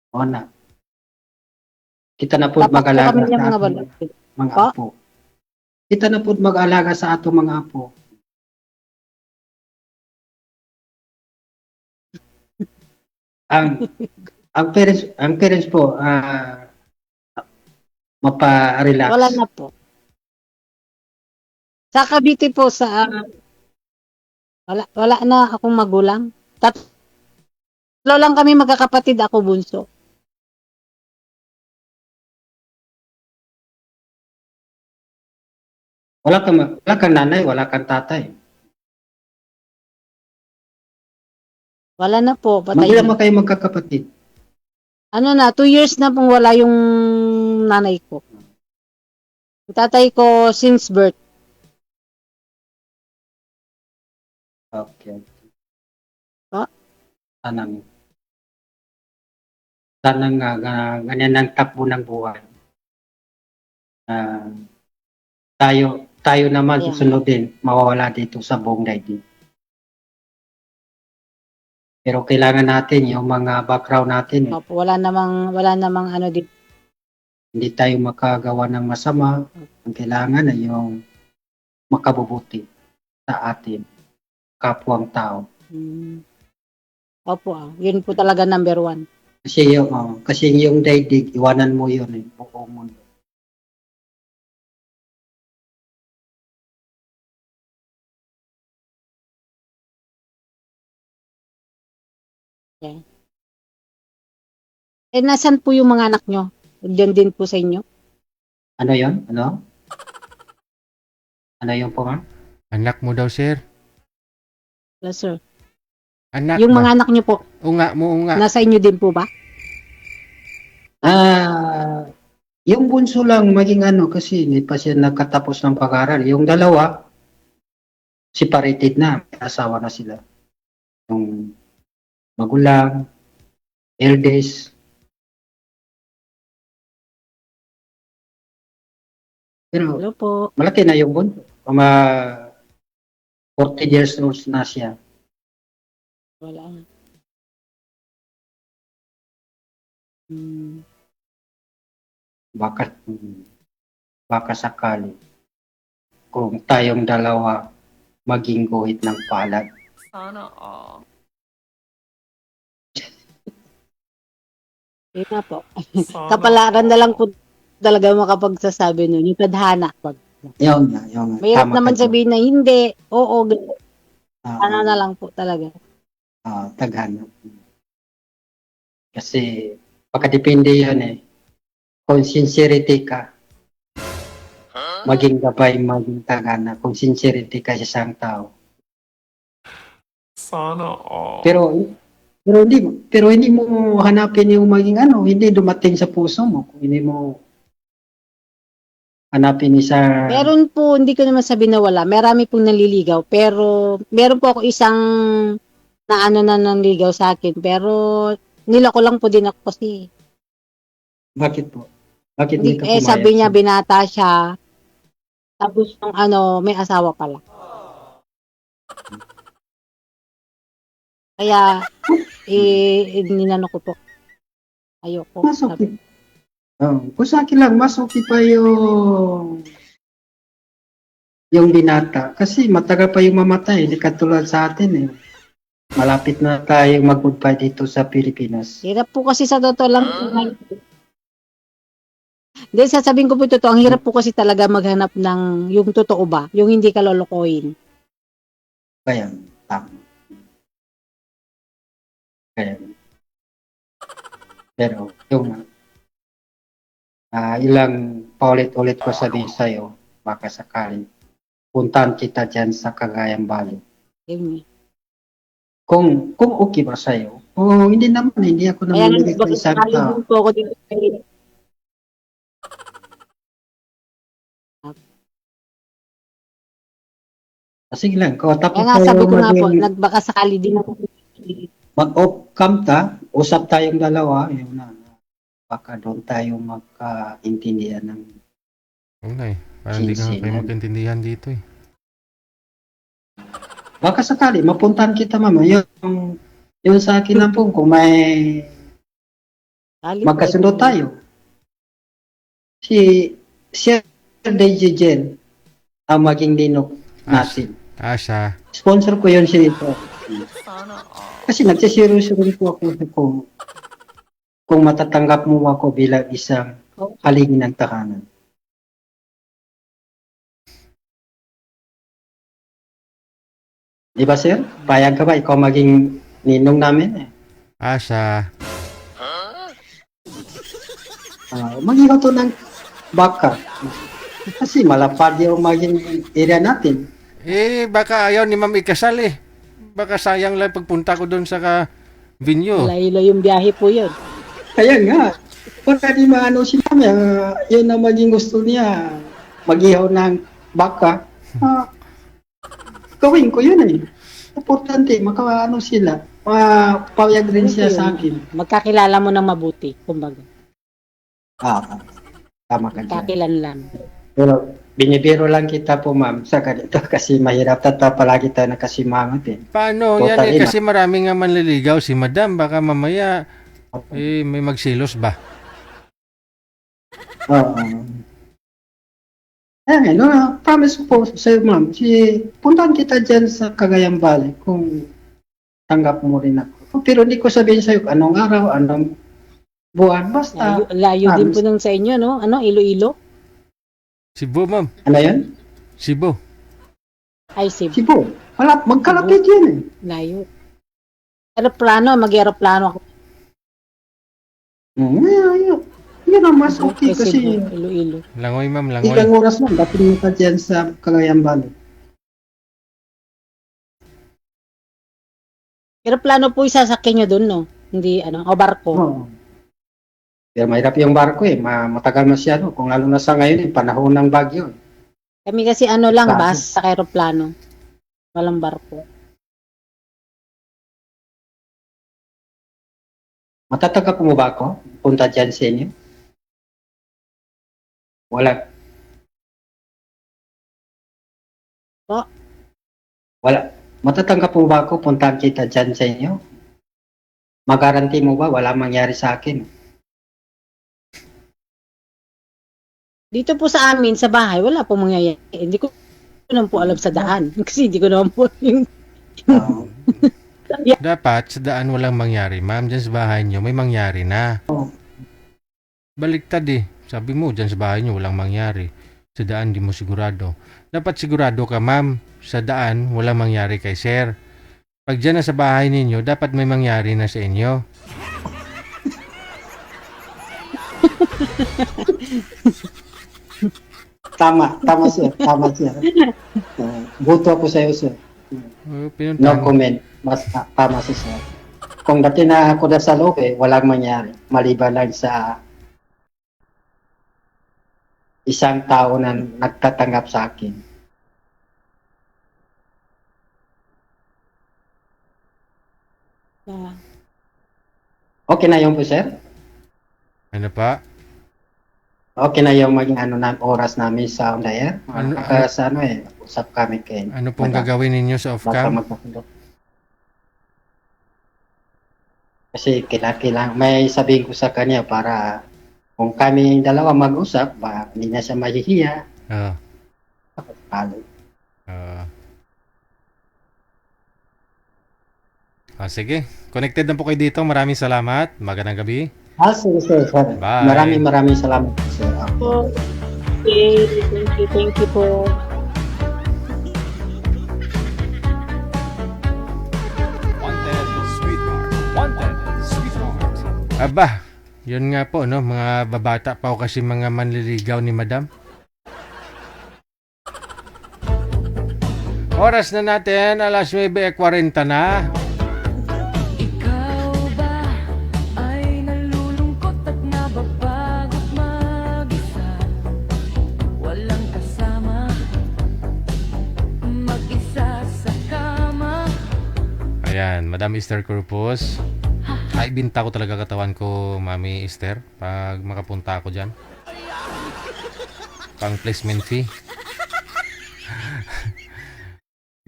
O na. Kita na po Dapat po mag-alaga kami ng sa mga ato balutan. mga Po? apo. Kita na po mag-alaga sa ato mga apo. ang parents po mapa-relax. Wala na po. Sa Cavite po wala na akong magulang. Tatlo lang kami magkakapatid, ako bunso. Wala kang nanay, wala kang tatay. Wala na po, patay Mag-ilan na. mo kayo magkakapatid? Ano na, 2 years na pong wala yung nanay ko. Yung tatay ko since birth. Okay. Pa? Sanang ganyan ang takbo ng buhay. Tayo naman Yeah. susunod din, mawawala dito sa buong daigdig. Pero kailangan natin yung mga background natin. Opo, wala namang ano dito. Hindi tayo makagawa ng masama. Ang kailangan ay yung makabubuti sa atin, kapwang tao. Opo, yun po talaga number 1. Kasi yung daigdig, iwanan mo yun buong mundo. Nasan po yung mga anak nyo? Diyan din po sa inyo? Ano yun? Ano? Ano yun po, ma'am? Anak mo daw, sir. Yes, sir. Anak Yung ba? mga anak nyo po, Unga mo, unga. nasa inyo din po ba? Yung bunso lang maging kasi hindi pa siya nagkatapos ng pag-aaral. Yung dalawa, separated na. May asawa na sila. Yung magulang, eldest. Pero Hello po. malaki na yung bunso. 40 years old na siya. Wala. Baka sakali kung tayong dalawa maging guhit ng palad. Sana all. Yun na po. Kapalaran na lang po talaga makapagsasabi nun. Yung tadhana. Yun na, yung Mahirap naman ka doon. sabihin na hindi. Oo, ganun. Ah, Ano na lang po talaga. Taghanap. Kasi pagkadepende yun Kung sincerity ka, maging gabay, maging tagana. Kung sincerity ka sa isang tao. Sana all. Pero hindi mo hanapin yung maging hindi dumating sa puso mo. Kung hindi mo hanapin isa. Meron po, hindi ko naman sabi na wala. Marami pong naliligaw. Pero, meron po ako isang na nanligaw sa akin. Pero, nilako lang po din ako kasi. Bakit po? Bakit hindi ka pumayag? Sabi niya, binata siya. Tapos, may asawa pala. Kaya, ninano ko po. Ayoko. Mas okay. Kung sa akin lang, mas okay pa yung binata. Kasi matagal pa yung mamatay. Hindi katulad sa atin Malapit na tayo mag-goodbye dito sa Pilipinas. Hirap po kasi sa totoo lang. Hindi, sasabihin ko po totoo. Ang hirap po kasi talaga maghanap ng yung totoo ba? Yung hindi ka lolokohin. Kaya, tama. Pero, yung ilang paulit-ulit ko sabihin sa'yo, baka sakali, puntahan kita dyan sa Cagayan Valley. Yun. Kung okay ba sa'yo, hindi naman, hindi ako Kaya namimili sa isang tao. po ako dito. Sige lang, tapos Kaya nga sabi ko nga po, maging- nagbaka sakali din ako. mag-off-cam usap tayong dalawa, yun na. Baka doon tayo magkaintindihan ng Parang hindi ka Sinsinan. kayo magkaintindihan dito Baka sakali, mapuntahan kita mama. Yung sa akin na po, kung may Kali magkasundo po, tayo. Si Sir Dejigen ang maging ninok natin. Siya. Sponsor ko yun siya ito. Sana all. Kasi nagsisiro-siro rin po ako kung matatanggap mo ako bilang isang haligi ng tahanan. Di ba, sir? Payag ka ba? Ikaw maging ninong namin eh. Siya. Mag-ihaw to ng baka. Kasi malapad yung maging area natin. Baka ayaw ni ma'am ikasal eh. Baka sayang lang pagpunta ko doon sa venue. Layo yung biyahe po yun. Kaya nga, baka di maano si mami, yun na maging gusto niya, mag-ihaw ng baka. Gawin ko yun eh. Importante, makaano sila. Payag rin siya sa akin. Magkakilala mo ng mabuti, kumbaga. Tama ka dyan. Kakilanlan. Pero binibiro lang kita po ma'am sa ganito kasi mahirap palagi tayo nakasimangot eh. Paano? Yan Totally, kasi marami nga manliligaw si madam. Baka mamaya may magsilos ba? Oo. Ayan, promise ko po sa'yo ma'am, puntahan kita dyan sa Cagayan Valley kung tanggap mo rin ako. Pero hindi ko sabihin sa'yo anong araw, anong buwan, basta. Layo din po nung sa inyo, no? Ano, Iloilo? Cebu, ma'am. Ano yan? Cebu. Ay, Cebu. Cebu. Wala, magkalapit yan eh. Layo. Aeroplano, mag-aeroplano ako. Yun ang mas okay Cebu, kasi Iloilo. Langoy, ma'am. Langoy. ilang oras lang, dating ka dyan sa Cagayan Valley. Aeroplano po isasakyan nyo doon, no? Hindi, o barko. Oo. Pero mahirap yung barko eh, matagal masyado. Kung lalo na sa ngayon eh, panahon ng bagyo. Kami kasi lang, Bakit? bus sa aeroplano. Walang barko. Matatanggap mo ba ako? Punta dyan sa inyo? Wala. Po? Wala. Matatanggap mo ba ako? Puntahan kita dyan sa inyo? Magaranti mo ba? Wala mangyari sa akin. Dito po sa amin, sa bahay, wala po mangyayari. Hindi ko naman po alam sa daan. Kasi hindi ko naman po yung... Dapat sa daan walang mangyari. Ma'am, dyan sa bahay nyo may mangyari na. Baliktad eh. Sabi mo, dyan sa bahay nyo walang mangyari. Sa daan di mo sigurado. Dapat sigurado ka, ma'am. Sa daan walang mangyari kay sir. Pag dyan na sa bahay ninyo, dapat may mangyari na sa inyo. Tama sir. Buto ako sa iyo sir. No Pinuntahan. comment. Mas tama si sir. Kung dati na ako na sa loob eh, walang mangyari. Maliban lang sa isang tao na nagtatanggap sa akin. Okay na yun po sir? Ano pa? Okay na yung maging oras namin sa on the air. Sa usap kami kay. Ano pong gagawin ninyo sa off-cam? Kasi kailangan may sabihin ko sa kanya para kung kami dalawa mag-usap, hindi na siya mahihiya. Oo. Palo. Sige. Connected na po kayo dito. Maraming salamat. Magandang gabi. Sige, sir. Bye. Maraming salamat, sir. Okay, thank you po. Wanted Sweetheart. Wanted Sweetheart. Aba, yun nga po, no? Mga babata pa o kasi mga manliligaw ni madam. Oras na natin, alas 9:40 na. Ikaw ba ay nalulungkot at nababagot mag-isa? Walang kasama, mag-isa sa kama. Ayan, Madam Esther Corpus. Ay, binta ko talaga katawan ko, Mami Esther, pag makapunta ako dyan. Pang placement fee.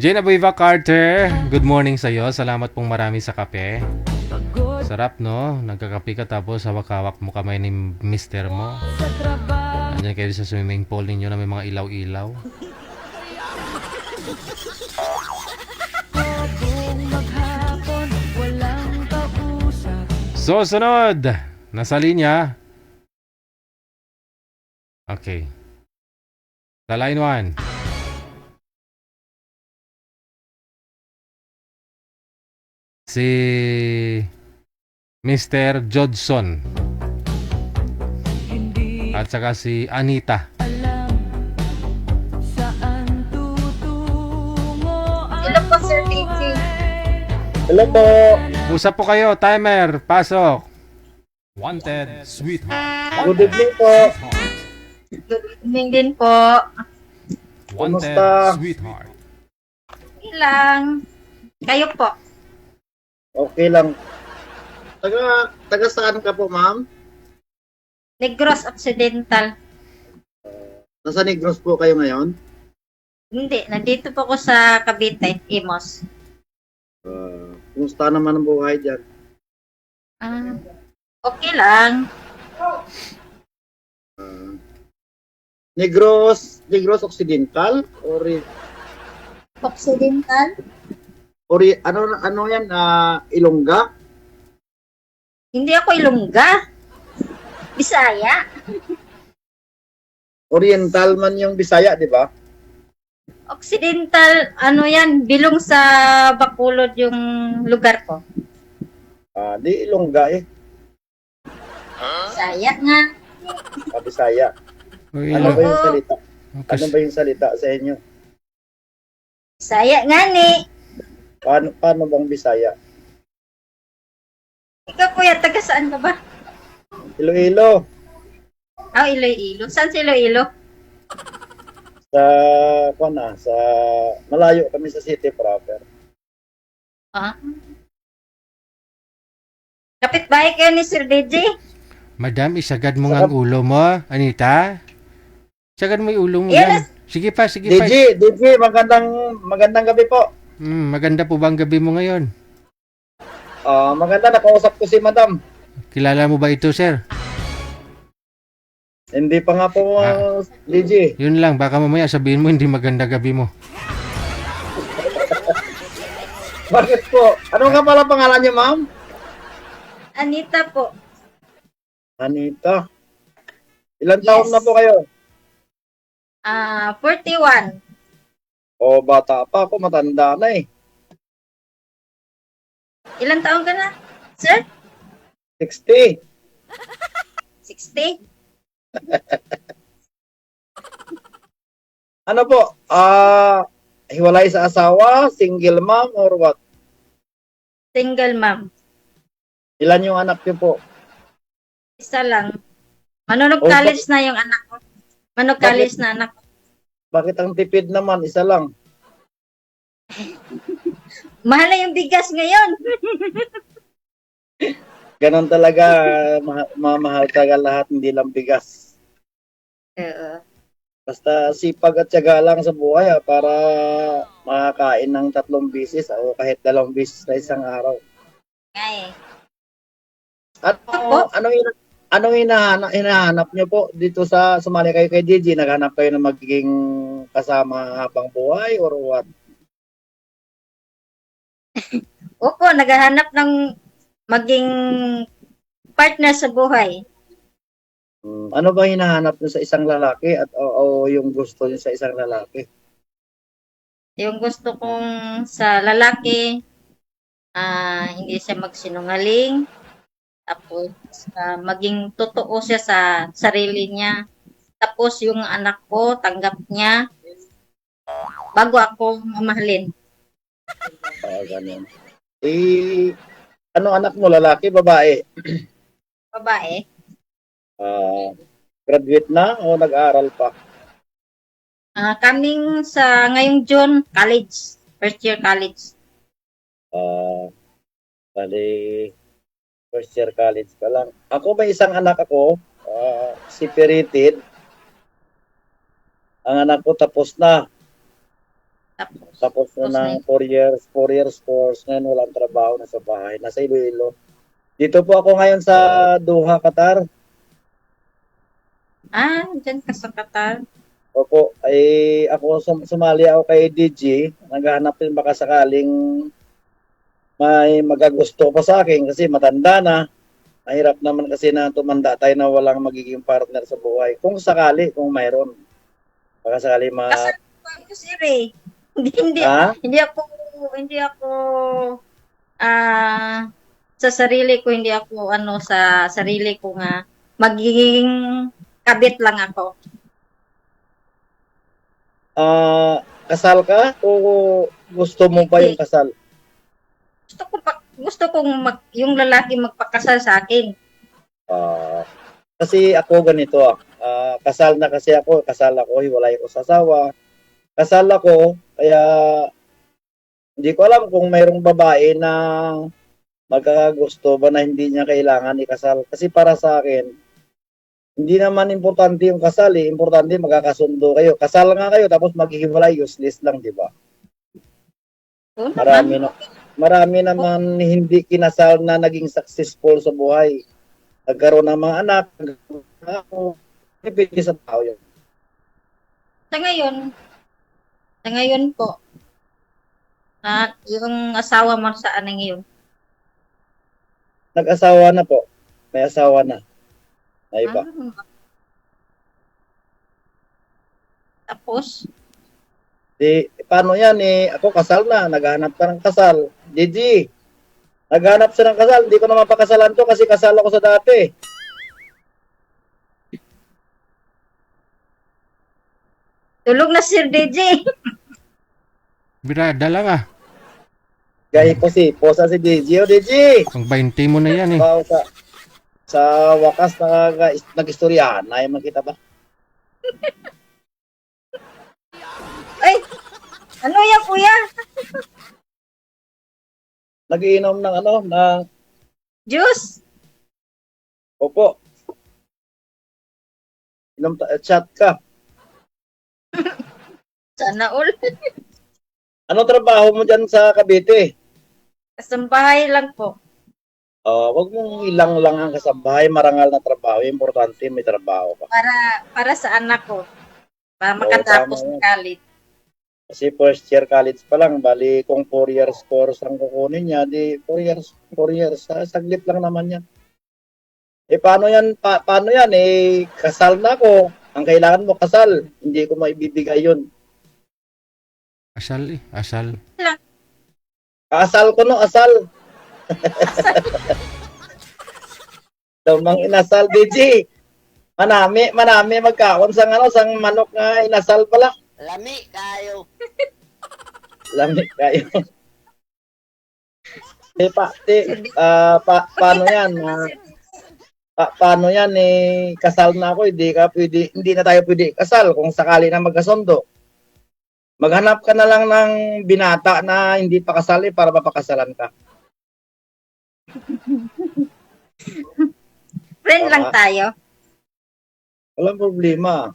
Jane Abueva Carter, good morning sa'yo. Salamat pong marami sa kape. Pagod Sarap, no? Nagkakape ka tapos hawak-hawak mo kamay ni mister mo. sa trabaho. Andiyan kayo sa swimming pool ninyo na may mga ilaw-ilaw. Buong maghapon, walang kausap. So, sunod. Nasa linya. Okay. Sa line 1. Si Mr. Jodson. Hindi At saka si Anita. alam saan tutungo ang Hello po, Sir DJ. buhay. Hello po. Usap po kayo. Timer. Pasok. Wanted Sweetheart. Good evening po. Good evening din po. Wanted Kumusta? Sweetheart. Ilang. Kayo po. Okay lang. Taga saan ka po, ma'am? Negros Occidental. Nasa Negros po kayo ngayon? Hindi, nandito po ako sa Cavite, Imos. Kumusta naman ang buhay dyan? Okay lang. Negros Occidental? Occidental? Ano yan? Ilongga? Hindi ako Ilongga. Bisaya. Oriental man yung Bisaya, di ba? Occidental, ano yan, bilong sa Bacolod yung lugar ko. Di Ilongga eh. Bisaya nga. Bisaya. Uy, Ano ba yung Oo. salita? Ano ba yung salita sa inyo? Bisaya nga ni. Paano bang Bisaya? Ikaw kuya, taga saan ka ba? Iloilo. Iloilo. Saan si Iloilo? Sa malayo kami sa city proper. Kapitbahay kayo ni Sir DJ? Madam, isagad mo nga ang ulo mo, Anita. Isagad mo yung ulo mo Yes. yan. Sige pa, sige pa. DJ, magandang gabi po. Maganda po ba ang gabi mo ngayon? Maganda, nakausap ko si Madam. Kilala mo ba ito, sir? Hindi pa nga po, DJ. Yun lang, baka mamaya sabihin mo hindi maganda gabi mo. Bakit po? Ano nga pala pangalan niyo, ma'am? Anita po. Anita. Ilan taon na po kayo? 41. Bata pa ako, matanda na eh. Ilang taon ka na, sir? 60. 60? Ano po? Hiwalay sa asawa, single mom, or what? Single mom. Ilan yung anak niyo po? Isa lang. Manonog Oh, college na yung anak ko. Manonog college na anak ko. Bakit ang tipid naman? Isa lang. Mahal na yung bigas ngayon. Ganon talaga, mamahal talaga lahat, hindi lang bigas. Oo. Basta sipag at tiyaga lang sa buhay para makakain ng 3 bisis o kahit 2 bisis sa isang araw. Ngay. Anong hinahanap nyo po dito sa sumali kayo kay Gigi? Naghanap kayo ng magiging kasama habang buhay or what? Opo, naghahanap ng maging partner sa buhay. Ano ba hinahanap nyo sa isang lalaki at o yung gusto nyo sa isang lalaki? Yung gusto kong sa lalaki, hindi siya magsinungaling. Tapos, maging totoo siya sa sarili niya. Tapos, yung anak ko, tanggap niya bago ako mamahalin. Ganun. Ano anak mo, lalaki, babae? Babae. Graduate na o nag-aaral pa? Coming sa ngayong June, college. First year college. Bali, first year college pa lang. Ako may isang anak ako, separated. Ang anak ko tapos na. Tapos na ng 4 years course, ngayon walang trabaho, nasa bahay, nasa Iloilo. Dito po ako ngayon sa Doha, Qatar. Dyan ka sa Qatar. Opo, ay ako sumali ako kay DG, naghahanap din baka sakaling may magagusto pa sa akin kasi matanda na. Mahirap naman kasi na tumanda tayo na walang magiging partner sa buhay. Kung sakali, kung mayroon. Baka sakali Kasi ako sir eh. Hindi, Ha? hindi ako sa sarili ko, hindi ako sa sarili ko nga magiging kabit lang ako. Kasal ka o gusto mo pa yung kasal? Gusto kong yung lalaki magpakasal sa akin. Kasi ako ganito, kasal na kasi ako, hiwalay ko sa asawa. Kasal ako, kaya hindi ko alam kung mayroong babae na magkakagusto ba na hindi niya kailangan ikasal. Kasi para sa akin, hindi naman importante yung kasal eh. Importante magkakasundo kayo. Kasal nga kayo tapos maghihiwalay, useless lang, di ba? Marami naman hindi kinasal na naging successful sa buhay. Nagkaroon ng mga anak, depende sa tao yun. Sa ngayon po, yung asawa mo saan na ngayon? Nag-asawa na po. May asawa na. Na iba. Tapos? Paano yan eh? Ako kasal na. Naghahanap ka ng kasal. Gigi. Naghahanap siya ng kasal. Hindi ko naman pakasalan to kasi kasal ako sa dati. Tulog na Sir DJ. Birada lang ah. Gaya ko posa si DJ. O DJ! Pang 20 mo na yan eh. Wow, sa wakas nag-istoryahan na yung makita ba? Ay! Ano yan kuya? Nagiinom ng Juice? Opo. Chat ka. Sana all. Ano trabaho mo dyan sa Cavite? Kasambahay lang po. Wag mong ilang lang ang kasambahay, marangal na trabaho. Importante may trabaho ka. Para sa anak ko. Para makatapos ng college. Kasi first year college pa lang, bali kung 4 years course ang kukunin niya, di 4 years, saglit lang naman yan. Paano yan, paano yan, kasal na ako, ang kailangan mo kasal, hindi ko maibibigay yun. Asal eh, asal. Asal ko no, asal. Damang inasal, DJ. Manami magkaon sang sang manok nga inasal pala. Lami kayo. Lami kayo. Paano yan? Paano yan kasal na ako, hindi na tayo pwede kasal kung sakali na magkasundo. Maghanap ka na lang ng binata na hindi pa kasal para mapakasalan ka. Friend lang tayo. Walang problema.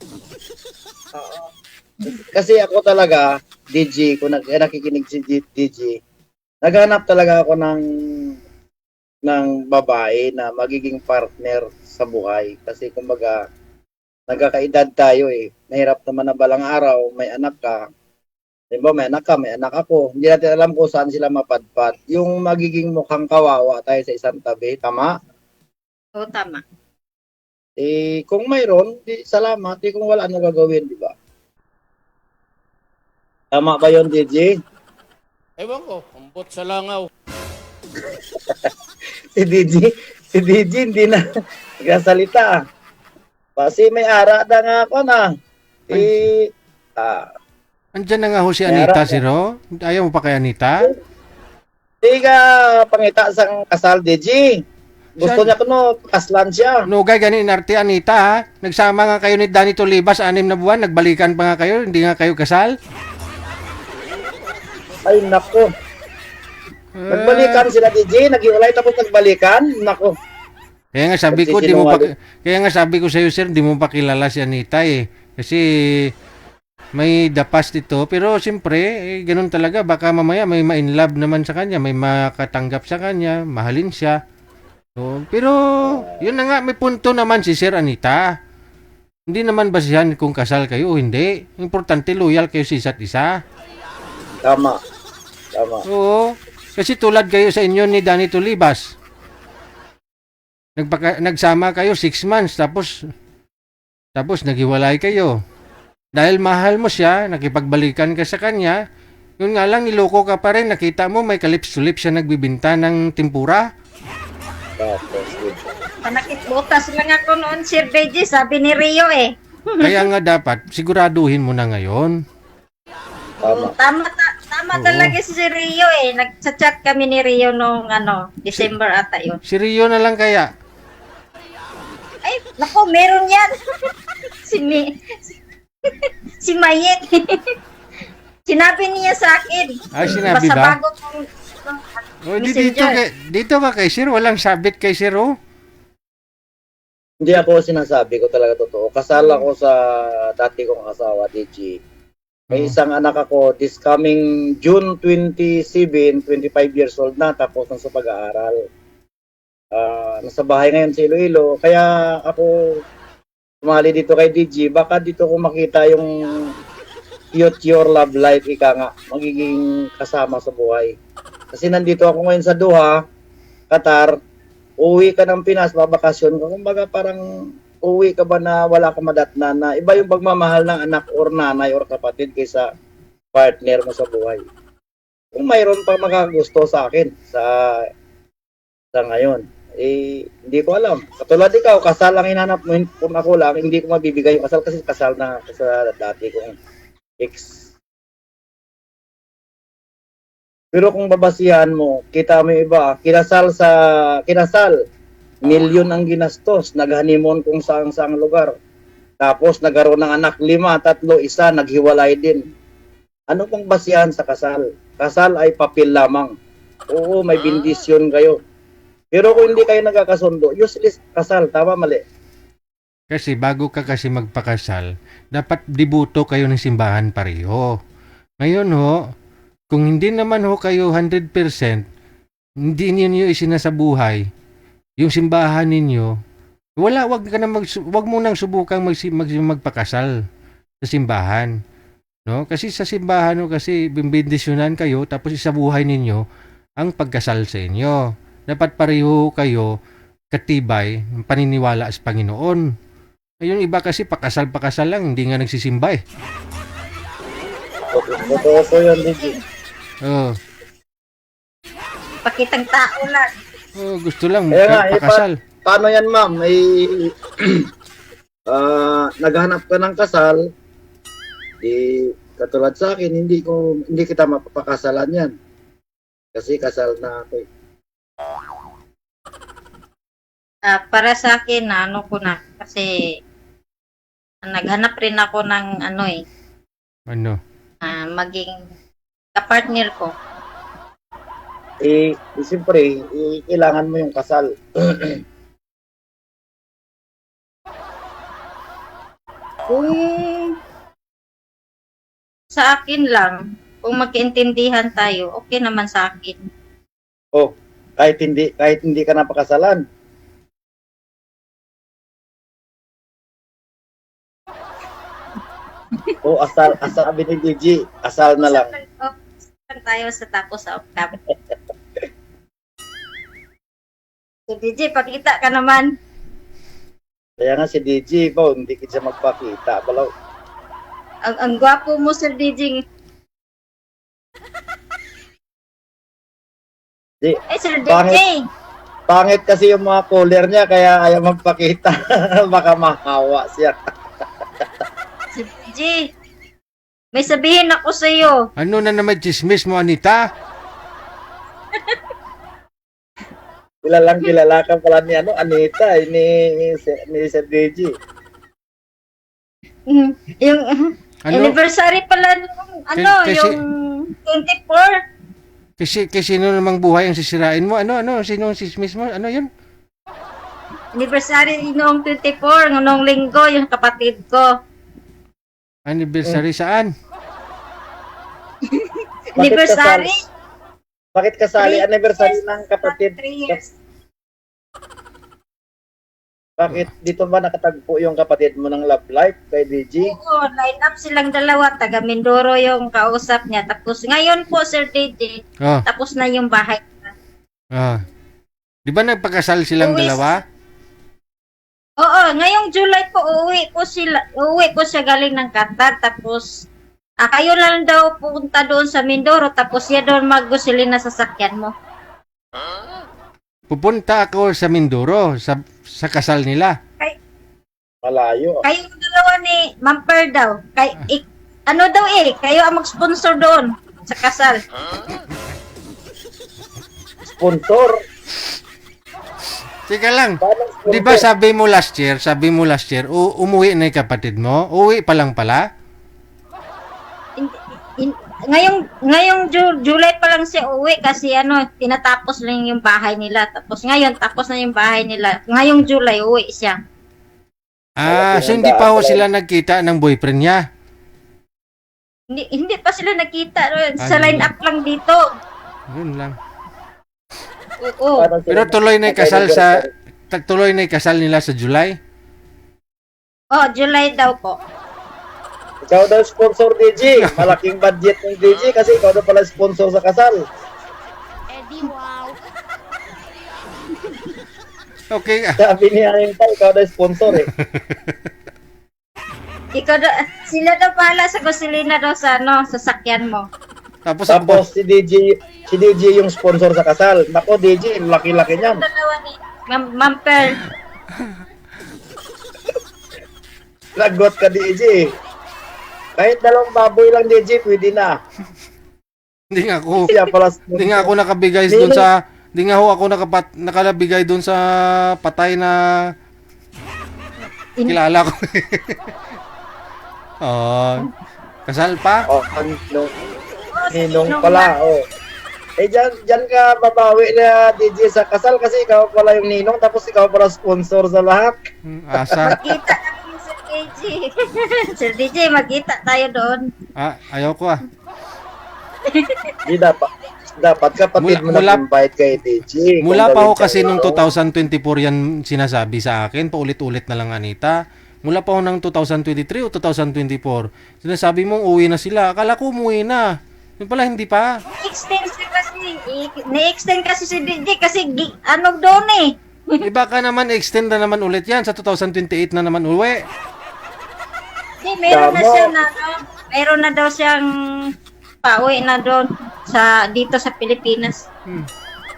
Kasi ako talaga, DJ, kung nakikinig si DJ, naghanap talaga ako ng babae na magiging partner sa buhay. Kasi kumbaga, nagkakaedad tayo eh. Mahirap naman na balang araw, may anak ka. Diba, may anak ka, may anak ako. Hindi natin alam kung saan sila mapadpad. Yung magiging mukhang kawawa tayo sa isang tabi, tama? Oo, tama. Kung mayroon, salamat. Kung wala, ano gagawin, di ba? Tama ba yun, DJ? Ewan ko, umbot sa langaw. si DJ hindi na nagsasalita. Kasi may ara na nga ako na. Andyan na nga ho si Anita, Siro. Ayaw mo pa kay Anita? Di ka pangita sa kasal, DJ. Gusto niya ko no, kaslan siya. Nugay gani inarte Anita ha. Nagsama nga kayo ni Danny Tolibas 6 na buwan, nagbalikan pa nga kayo, hindi nga kayo kasal. Ay nako. Nagbalikan sila DJ, naghiwalay tapos nagbalikan. Nako. Kaya nga sabi ko sa iyo sir, di mo pa kilala si Anita eh. Kasi may the past ito. Pero siyempre, ganun talaga. Baka mamaya may ma-in love naman sa kanya, may makatanggap sa kanya, mahalin siya. So, pero, yun na nga, may punto naman si Sir Anita. Hindi naman basihan kung kasal kayo o hindi. Importante, loyal kayo sa isa't isa. Tama. Tama. Oo. Kasi tulad kayo sa inyo ni Danny Tulibas. Nagsama kayo 6 months, tapos naghiwalay kayo. Dahil mahal mo siya, nakipagbalikan ka sa kanya, yun nga lang, niloko ka pa rin. Nakita mo, may kalips-tulips siya nagbibinta ng tempura. Tapos, good. Panakitbutas lang ako noon, Sir Beji, sabi ni Rio eh. Kaya nga dapat, siguraduhin mo na ngayon. Tama. Tama Oo. talaga si Rio eh. Nagchat-chat kami ni Rio nung December ata yun. Si Rio na lang kaya. Ay, naku, meron yan. si Mayet. Sinabi niya sa akin. Ay, sinabi Basta ba? bago kong O, dito ka kay Sir, walang sabit kay Sir, oh. Hindi ako sinasabi ko talaga totoo. Kasal ako sa dati kong asawa, DG. May isang anak ako, this coming June 27, 25 years old na, tapos na sa pag-aaral. Nasa bahay ngayon sa Iloilo. Kaya ako sumali dito kay DG, baka dito ko makita yung your love life, ika nga, magiging kasama sa buhay. Kasi nandito ako ngayon sa Doha, Qatar, uwi ka ng Pinas, babakasyon ka. Kumbaga parang uwi ka ba na wala ka madatnan na iba yung pagmamahal ng anak or nanay or kapatid kaysa partner mo sa buhay. Kung mayroon pa makagusto sa akin sa ngayon, hindi ko alam. Katulad ikaw, kasal lang hinanap mo. Kung ako lang, hindi ko mabibigay yung kasal kasi kasal na sa dati kong ex. Pero kung babasihan mo, kita mo yung iba, kinasal, milyon ang ginastos, nag-honeymoon kung saan-saang lugar. Tapos nagkaroon ng anak 5, 3, 1, naghiwalay din. Ano pang basihan sa kasal? Kasal ay papel lamang. Oo, may bendisyon kayo. Pero kung hindi kayo nagkakasundo, useless kasal, tama mali. Kasi bago ka kasi magpakasal, dapat dibuto kayo ng simbahan pareho. Ngayon ho, kung hindi naman ho kayo 100%, hindi ninyo isinasabuhay yung simbahan ninyo, wag mo nang subukang magpakasal sa simbahan. No? Kasi sa simbahan ho, kasi bimbindisyonan kayo, tapos isabuhay ninyo ang pagkasal sa inyo. Dapat pareho kayo katibay ng paniniwala sa Panginoon. Yung iba kasi pakasal lang, hindi nga nagsisimba eh. Totoo po yun, DG. Oh. pakitang tao lang. Oh, gusto lang pakasal. Paano yan, ma'am? May naghanap ka ng kasal, katulad sa akin, hindi kita mapapakasalan yan. Kasi kasal na ako eh. Para sa akin, ano ko na, kasi naghanap rin ako ng maging kapartner ko. Siyempre, kailangan mo yung kasal. Kung sa akin lang, kung magkaintindihan tayo, okay naman sa akin. Oh, kahit hindi ka napakasalan. Oh, asal sabi ni DG, asal na lang. Asal tayo sa tapos sa octave. So, DJ, pakita ka naman. Kaya nga si DJ po, hindi kita magpakita. Balaw. Ang gwapo mo, Sir DJ. Sir DJ. Pangit kasi yung mga collar niya, kaya ayaw magpakita. Baka mahawa siya. Sir DJ, may sabihin ako sa iyo. Ano na naman chismis mo, Anita? Kilala ka pala ni Anita, ni Sir DJ. Yung anniversary pala nung yung 24. Kasi sino namang buhay ang sisirain mo? Sino ang chismis mo? Ano yun? Anniversary noong 24, noong linggo, yung kapatid ko. Anniversary saan? Anniversary? Bakit kasali anniversary ng kapatid? 3 years. Bakit dito ba nakatagpo yung kapatid mo ng love life kay DJ? Oo, line up silang dalawa. Taga Mindoro yung kausap niya. Tapos ngayon po, Sir DJ, Oh, tapos na yung bahay. Di ba nagpakasal silang Uwi. dalawa? Oo, ngayong July po, uuwi po siya galing ng Qatar. Tapos, kayo lang daw pupunta doon sa Mindoro. Tapos siya doon mag-gusilin na sasakyan mo. Pupunta ako sa Mindoro, sa kasal nila. Malayo. Kayong dalawa ni Mamper daw. Ano daw kayo ang mag-sponsor doon sa kasal. Sponsor. Teka lang, Paano sponsor? di ba sabi mo last year, umuwi na yung kapatid mo? Uwi pa lang pala? Ngayong July pa lang siya uwi kasi tinatapos lang yung bahay nila. Tapos ngayon, tapos na yung bahay nila. Ngayong July, uwi siya. So hindi pa ho sila nagkita ng boyfriend niya? Hindi pa sila nakita. Sa Ano? line up lang dito. Yun lang. Oo. Paano sila Pero tuloy na yung kasal nag-anniversary? tuloy na yung kasal nila sa July? Oh, July daw po. Ikaw daw sponsor DJ. Malaking budget ng DJ kasi ikaw daw pala sponsor sa kasal. Okay. Sabi niya yung ikaw daw sponsor eh. Sila daw pala sa gasolina daw sa sasakyan mo. Tapos Tapos si DJ yung sponsor sa kasal. Nako DJ, laki-laki niyan. Dalawa ni Mamper. Lagot ka DJ. Kahit dalawang baboy lang DJ, pwede na. hindi nga ako Siya pala sponsor. hindi nga ako nakabigay doon sa hindi nga ho ako nakalabigay doon sa patay na kilala ko. Kasal pa? Oh, ninong pala, oh. Dyan ka babawi na DJ sa kasal kasi ikaw pala yung ninong tapos ikaw pala sponsor sa lahat. Asa? Magkita kami sa KG. Sir DJ, magkita tayo doon. Ayaw ko ah. Di dapat kapatid mo nag-invite kay DJ. Mula pa ho Kung kasi gawin nung siya, 2024 yan sinasabi sa akin, paulit-ulit na lang Anita. Mula pa ho ng 2023 o 2024, sinasabi mong uwi na sila. Akala ko umuwi na. Yung pala hindi pa. Ni-extend kasi si DJ kasi doon Baka naman extend na naman ulit yan sa 2028 na naman uwi. Meron na siya meron na daw siyang pauwi na doon dito sa Pilipinas.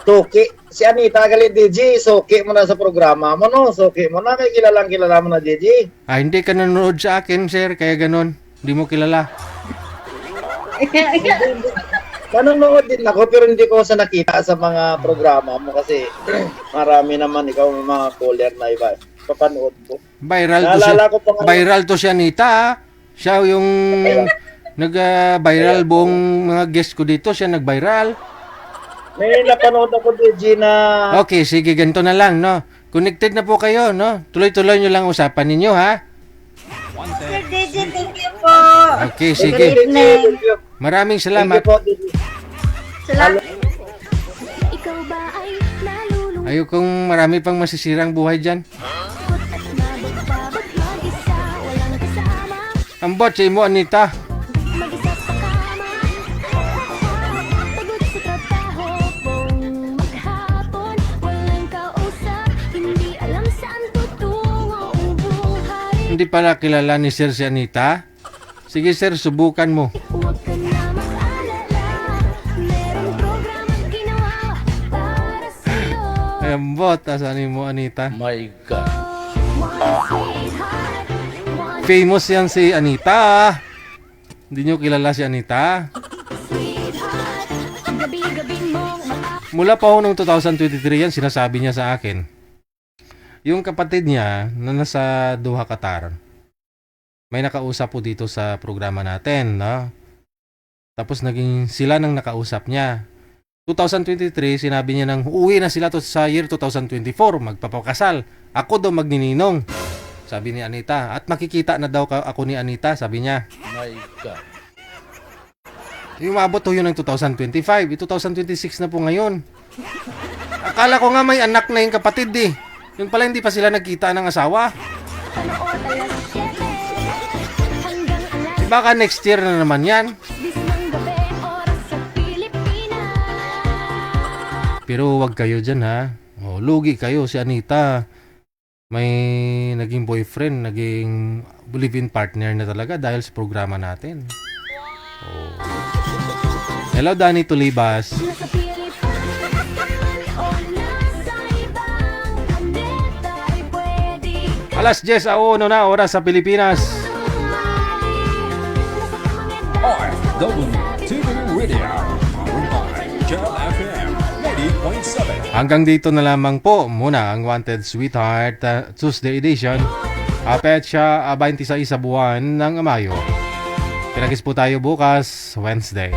Suki. Si Anita galit DJ, suki mo na sa programa mo, no? Suki mo na, kay kilala mo na DJ. Hindi ka nanonood sa akin, sir, kaya ganon. Hindi mo kilala. Nanonood din ako pero hindi ko sa nakita sa mga programa mo kasi marami naman ikaw may mga caller na iba. Papanood ko. Naalala ko pa nga- Viral to si Anita, ah. Siya yung nag-viral buong mga guest ko dito, siya nag-viral. May napanood ako DJ na Okay, sige, ganito na lang, no? Connected na po kayo, no? Tuloy-tuloy nyo lang usapan ninyo, ha? Sir DJ, thank you po. Okay, Good sige. evening. Maraming Thank salamat. you po, DJ. Salamat. Ayokong marami pang masisirang buhay dyan. Ambot, sa imo, Anita. Hindi pala kilala ni Sir si Anita? Sige, sir, subukan mo. Ambot, asan mo, Anita? My God. Famous yan si Anita. Hindi nyo kilala si Anita. Mula pa ho noong 2023 yan, sinasabi niya sa akin. Yung kapatid niya na nasa Doha, Qatar, may nakausap po dito sa programa natin, no? Tapos naging sila nang nakausap niya. 2023, sinabi niya nang uuwi na sila to sa year 2024, magpapakasal. Ako daw magnininong. Sabi ni Anita. At makikita na daw ako ni Anita, sabi niya. My God. Umabot to yun ng 2025. 2026 na po ngayon. Akala ko nga may anak na yung kapatid eh. Yun pala hindi pa sila nagkita ng asawa. Baka next year na naman yan. Pero wag kayo dyan ha. Oh, lugi kayo si Anita. May naging boyfriend, naging live-in partner na talaga dahil sa programa natin. Oh. Hello Danny Tulibas. Alas 10:01 na oras sa Pilipinas. RW TV Radio, powered by Jam FM 90.7. Hanggang dito na lamang po muna ang Wanted Sweetheart Tuesday edition. Petsa 26 sa buwan ng Mayo. Pinagis po tayo bukas, Wednesday.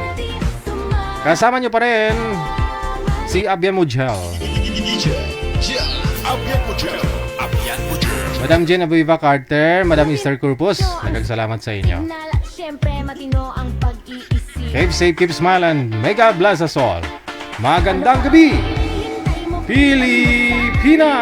Kasama nyo pa rin si Abia Mujel. Madam Jen Abuiva Carter, Madam Esther Corpus, nagkasalamat sa inyo. Keep safe, keep smiling. May God bless us all. Magandang gabi, Pilipinas!